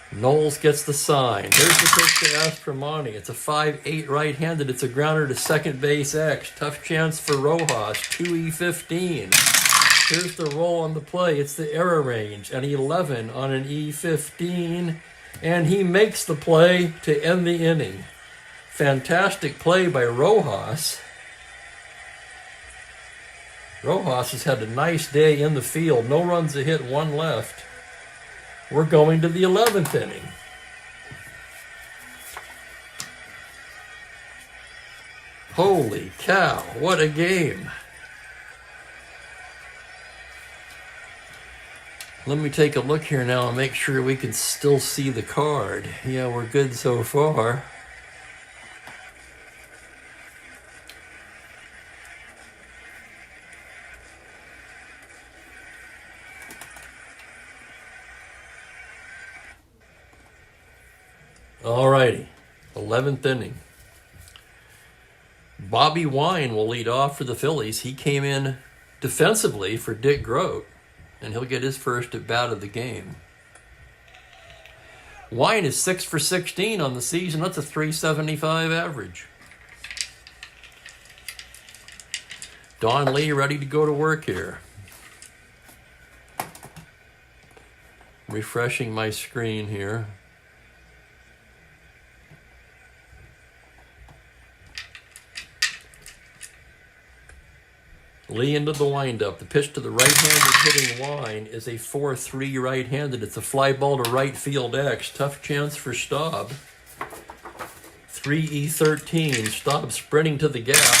Knowles gets the sign. Here's the pitch to Aspromani. It's a 5-8 right-handed. It's a grounder to second base X. Tough chance for Rojas. 2E15. Here's the roll on the play. It's the error range. An 11 on an E15. And he makes the play to end the inning. Fantastic play by Rojas. Rojas has had a nice day in the field. No runs a hit, 1 left. We're going to the 11th inning. Holy cow, what a game. Let me take a look here now and make sure we can still see the card. Yeah, we're good so far. Alrighty, 11th inning. Bobby Wine will lead off for the Phillies. He came in defensively for Dick Grote, and he'll get his first at bat of the game. Wine is 6 for 16 on the season. That's a .375 average. Don Lee ready to go to work here. Refreshing my screen here. Lee into the windup. The pitch to the right-handed hitting Wine is a 4-3 right-handed. It's a fly ball to right field X. Tough chance for Staub. 3E13. Staub sprinting to the gap.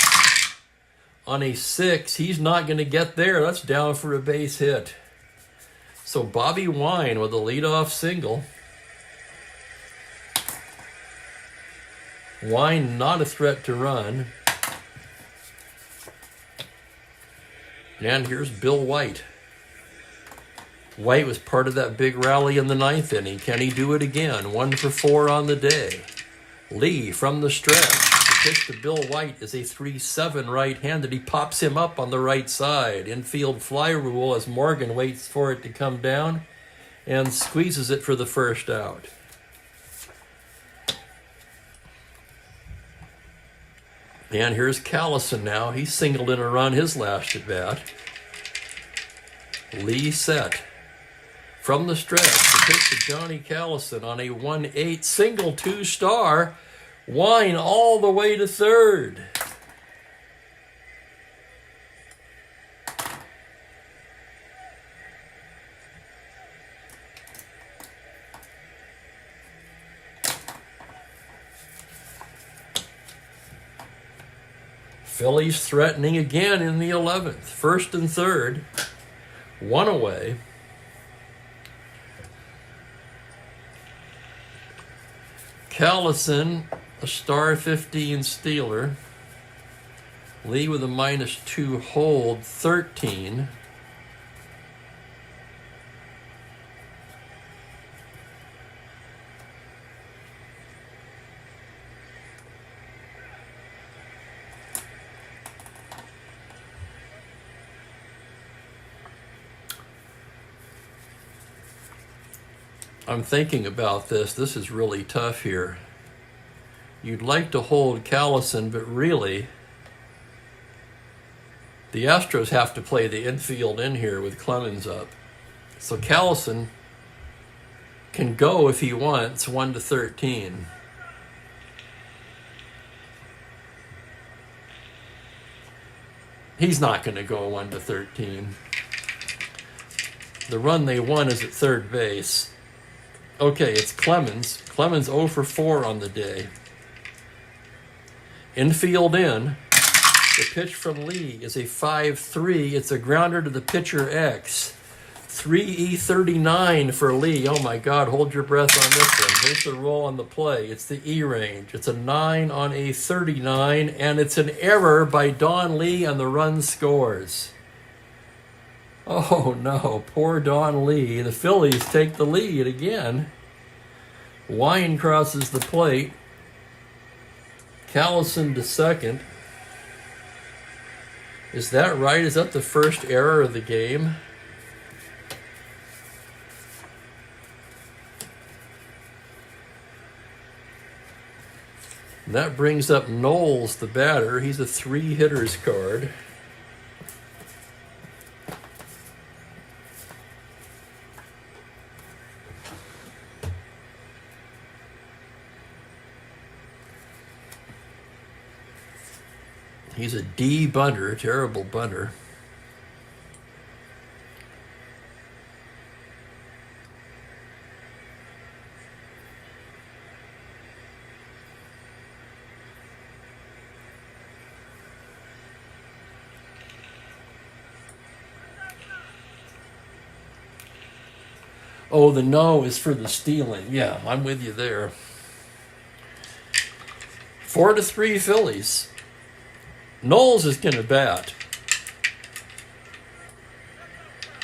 On a 6, he's not going to get there. That's down for a base hit. So Bobby Wine with a leadoff single. Wine not a threat to run. And here's Bill White. White was part of that big rally in the 9th inning. Can he do it again? 1 for 4 on the day. Lee from the stretch. The pitch to Bill White is a 3-7 right-handed. He pops him up on the right side. Infield fly rule as Morgan waits for it to come down and squeezes it for the first out. And here's Callison now. He singled in a run his last at bat. Lee set. From the stretch, the pitch to Johnny Callison on a 1-8 single 2-star. Wine all the way to third. Phillies threatening again in the 11th. First and third. 1 away. Callison, a star 15 stealer. Lee with a -2 hold, 13. I'm thinking about this. This is really tough here. You'd like to hold Callison, but really, the Astros have to play the infield in here with Clemens up. So Callison can go if he wants 1 to 13. He's not going to go 1 to 13. The run they won is at third base. Okay, it's Clemens. Clemens 0 for 4 on the day. Infield in. The pitch from Lee is a 5-3. It's a grounder to the pitcher X. 3E39 for Lee. Oh my God, hold your breath on this one. Here's the roll on the play. It's the E range. It's a 9 on a 39, and it's an error by Don Lee, and the run scores. Oh no, poor Don Lee. The Phillies take the lead again. Wine crosses the plate. Callison to second. Is that right? Is that the first error of the game? That brings up Knowles, the batter. He's a 3 hitters card. He's a D bunter, terrible bunter. Oh, the no is for the stealing. Yeah, I'm with you there. 4-3 Phillies. Knowles is going to bat.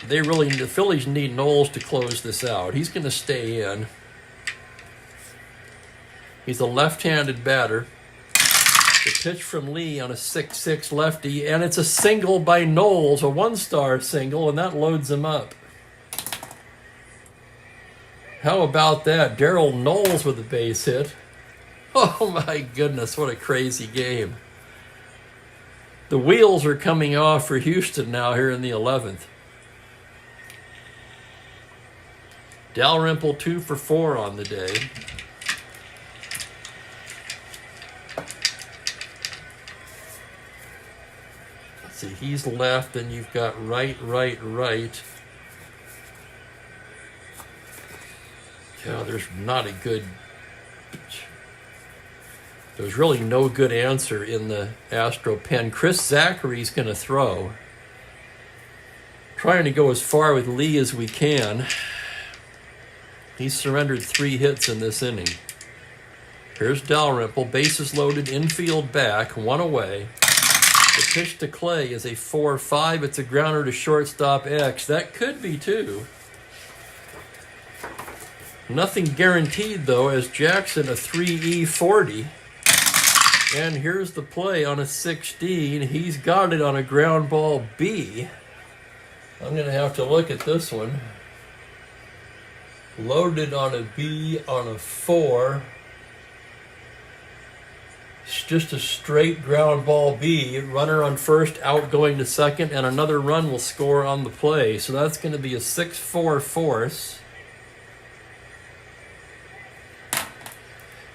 The Phillies need Knowles to close this out. He's going to stay in. He's a left-handed batter. The pitch from Lee on a 6-6 lefty, and it's a single by Knowles, a 1-star single, and that loads him up. How about that? Darryl Knowles with a base hit. Oh my goodness, what a crazy game. The wheels are coming off for Houston now here in the 11th. Dalrymple 2 for 4 on the day. See, he's left, and you've got right. Yeah, there's really no good answer in the Astro pen. Chris Zachary's going to throw. Trying to go as far with Lee as we can. He's surrendered 3 hits in this inning. Here's Dalrymple, bases loaded, infield back, 1 away. The pitch to Clay is a 4-5. It's a grounder to shortstop X. That could be 2. Nothing guaranteed, though, as Jackson a 3E40. And here's the play on a 16. He's got it on a ground ball B. I'm going to have to look at this one. Loaded on a B on a 4. It's just a straight ground ball B. Runner on first, out going to second, and another run will score on the play. So that's going to be a 6-4 force.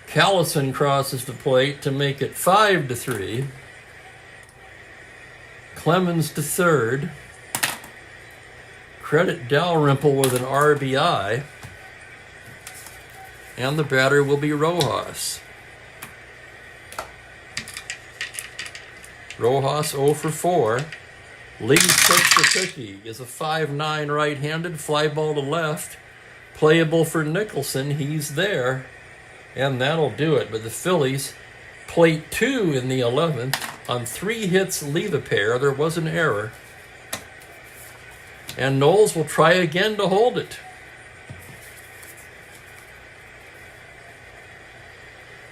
Callison crosses the plate to make it 5-3. Clemens to third. Credit Dalrymple with an RBI. And the batter will be Rojas. Rojas 0 for 4. Lee's pitch to Cookie is a 5-9 right-handed, fly ball to left. Playable for Nicholson. He's there. And that'll do it. But the Phillies, plate 2 in the 11th. On 3 hits, leave a pair. There was an error. And Knowles will try again to hold it.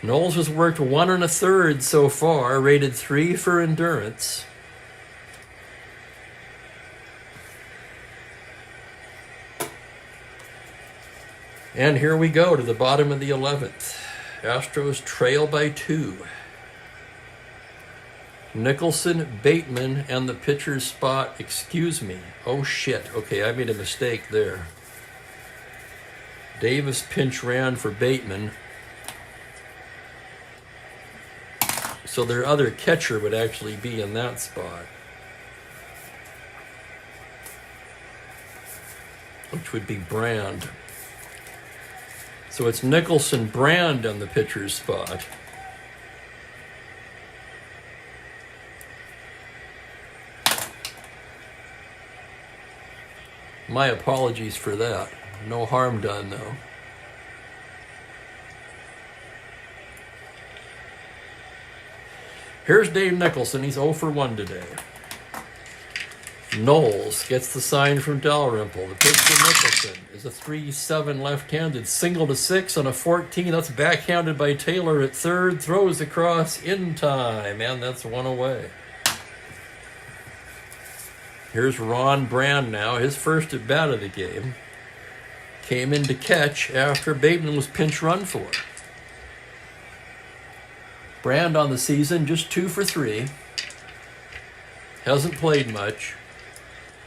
Knowles has worked 1 1/3 so far, rated 3 for endurance. And here we go to the bottom of the 11th. Astros trail by 2. Nicholson, Bateman, and the pitcher's spot. Excuse me. Oh, shit. Okay, I made a mistake there. Davis pinch ran for Bateman. So their other catcher would actually be in that spot, which would be Brand. So it's Nicholson, Brand on the pitcher's spot. My apologies for that. No harm done, though. Here's Dave Nicholson. He's 0 for 1 today. Knowles gets the sign from Dalrymple. The pitch to Nicholson is a 3-7 left-handed. Single to 6 on a 14. That's backhanded by Taylor at third. Throws across in time. And that's 1 away. Here's Ron Brand now. His first at bat of the game. Came in to catch after Bateman was pinch run for. Brand on the season, just 2 for 3. Hasn't played much.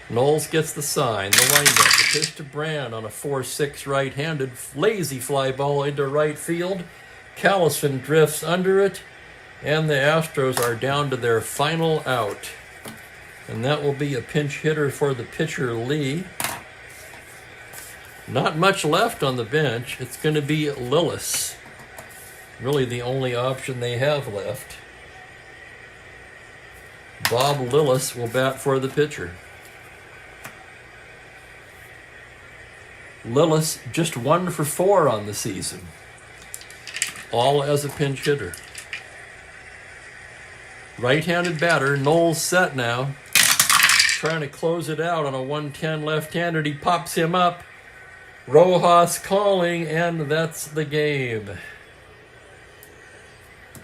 Knowles gets the sign, the windup. The pitch to Brand on a 4-6 right-handed. Lazy fly ball into right field. Callison drifts under it. And the Astros are down to their final out. And that will be a pinch hitter for the pitcher, Lee. Not much left on the bench. It's going to be Lillis. Really the only option they have left. Bob Lillis will bat for the pitcher. Lillis just 1 for 4 on the season. All as a pinch hitter. Right-handed batter, Knowles set now. Trying to close it out on a 110 left-handed. He pops him up. Rojas calling, and that's the game.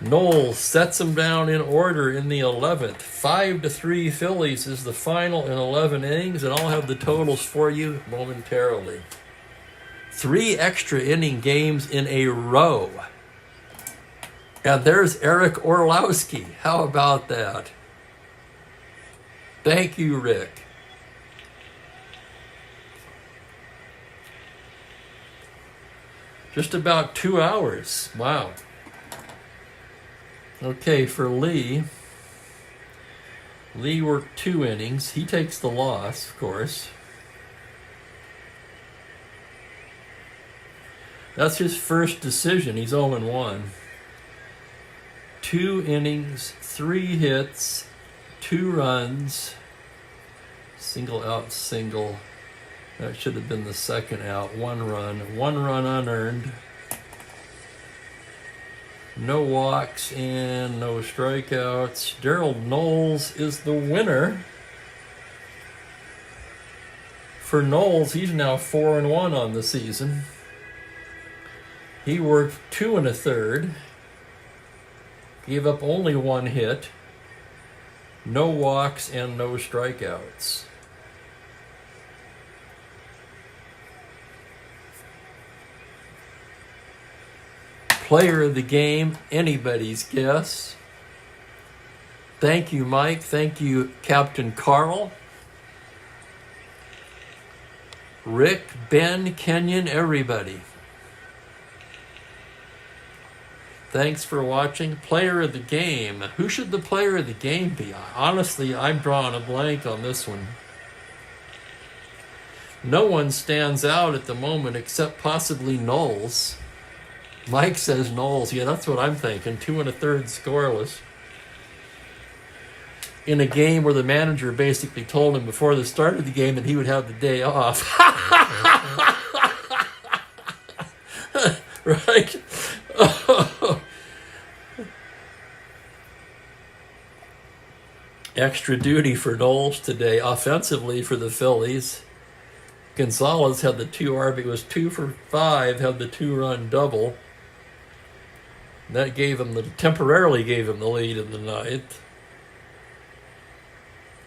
Knowles sets him down in order in the 11th. 5-3 Phillies is the final in 11 innings, and I'll have the totals for you momentarily. 3 extra inning games in a row. And there's Eric Orlowski. How about that? Thank you, Rick. Just about 2 hours. Wow. Okay, for Lee, Lee worked 2 innings. He takes the loss, of course. That's his first decision. He's 0-1. 2 innings, 3 hits, 2 runs, single out, single. That should have been the second out. 1 run unearned. No walks and no strikeouts. Daryl Knowles is the winner. For Knowles, he's now 4-1 on the season. He worked 2 1/3. Gave up only 1 hit. No walks and no strikeouts. Player of the game, anybody's guess. Thank you, Mike. Thank you, Captain Carl. Rick, Ben, Kenyon, everybody. Thanks for watching. Player of the game. Who should the player of the game be? Honestly, I'm drawing a blank on this one. No one stands out at the moment except possibly Knowles. Mike says Knowles. Yeah, that's what I'm thinking. 2 1/3 scoreless. In a game where the manager basically told him before the start of the game that he would have the day off. Right? Extra duty for Knowles today. Offensively for the Phillies, Gonzalez had the 2 RB. It was 2 for 5. Had the 2-run double. That temporarily gave him the lead in the 9th.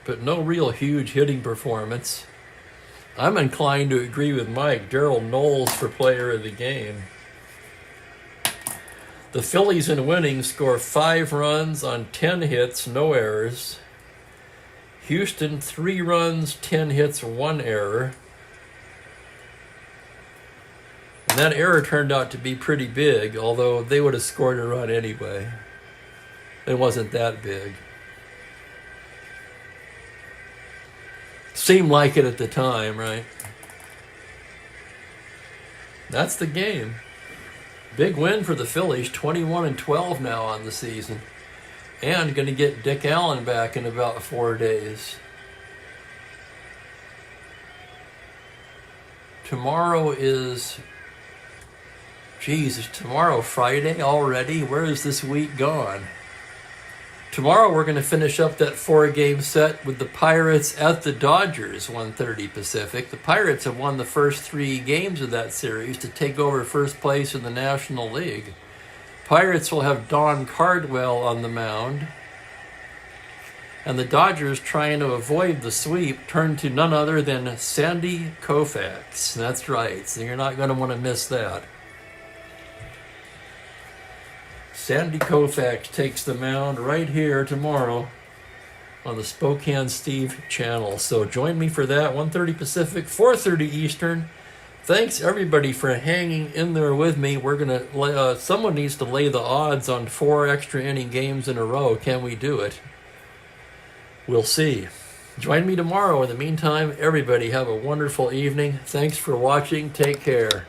But no real huge hitting performance. I'm inclined to agree with Mike. Daryl Knowles for player of the game. The Phillies in winning score 5 runs on 10 hits, no errors. Houston, 3 runs, 10 hits, 1 error. And that error turned out to be pretty big, although they would have scored a run anyway. It wasn't that big. Seemed like it at the time, right? That's the game. Big win for the Phillies, 21-12 now on the season. And going to get Dick Allen back in about 4 days. Tomorrow is... Geez, is tomorrow Friday already? Where is this week gone? Tomorrow we're going to finish up that 4-game set with the Pirates at the Dodgers, 1:30 Pacific. The Pirates have won the first 3 games of that series to take over first place in the National League. Pirates will have Don Cardwell on the mound. And the Dodgers, trying to avoid the sweep, turn to none other than Sandy Koufax. That's right, so you're not going to want to miss that. Sandy Koufax takes the mound right here tomorrow on the Spokane Steve channel. So join me for that, 1:30 Pacific, 4:30 Eastern. Thanks everybody for hanging in there with me. We're gonna someone needs to lay the odds on 4 extra inning games in a row. Can we do it? We'll see. Join me tomorrow. In the meantime, everybody have a wonderful evening. Thanks for watching. Take care.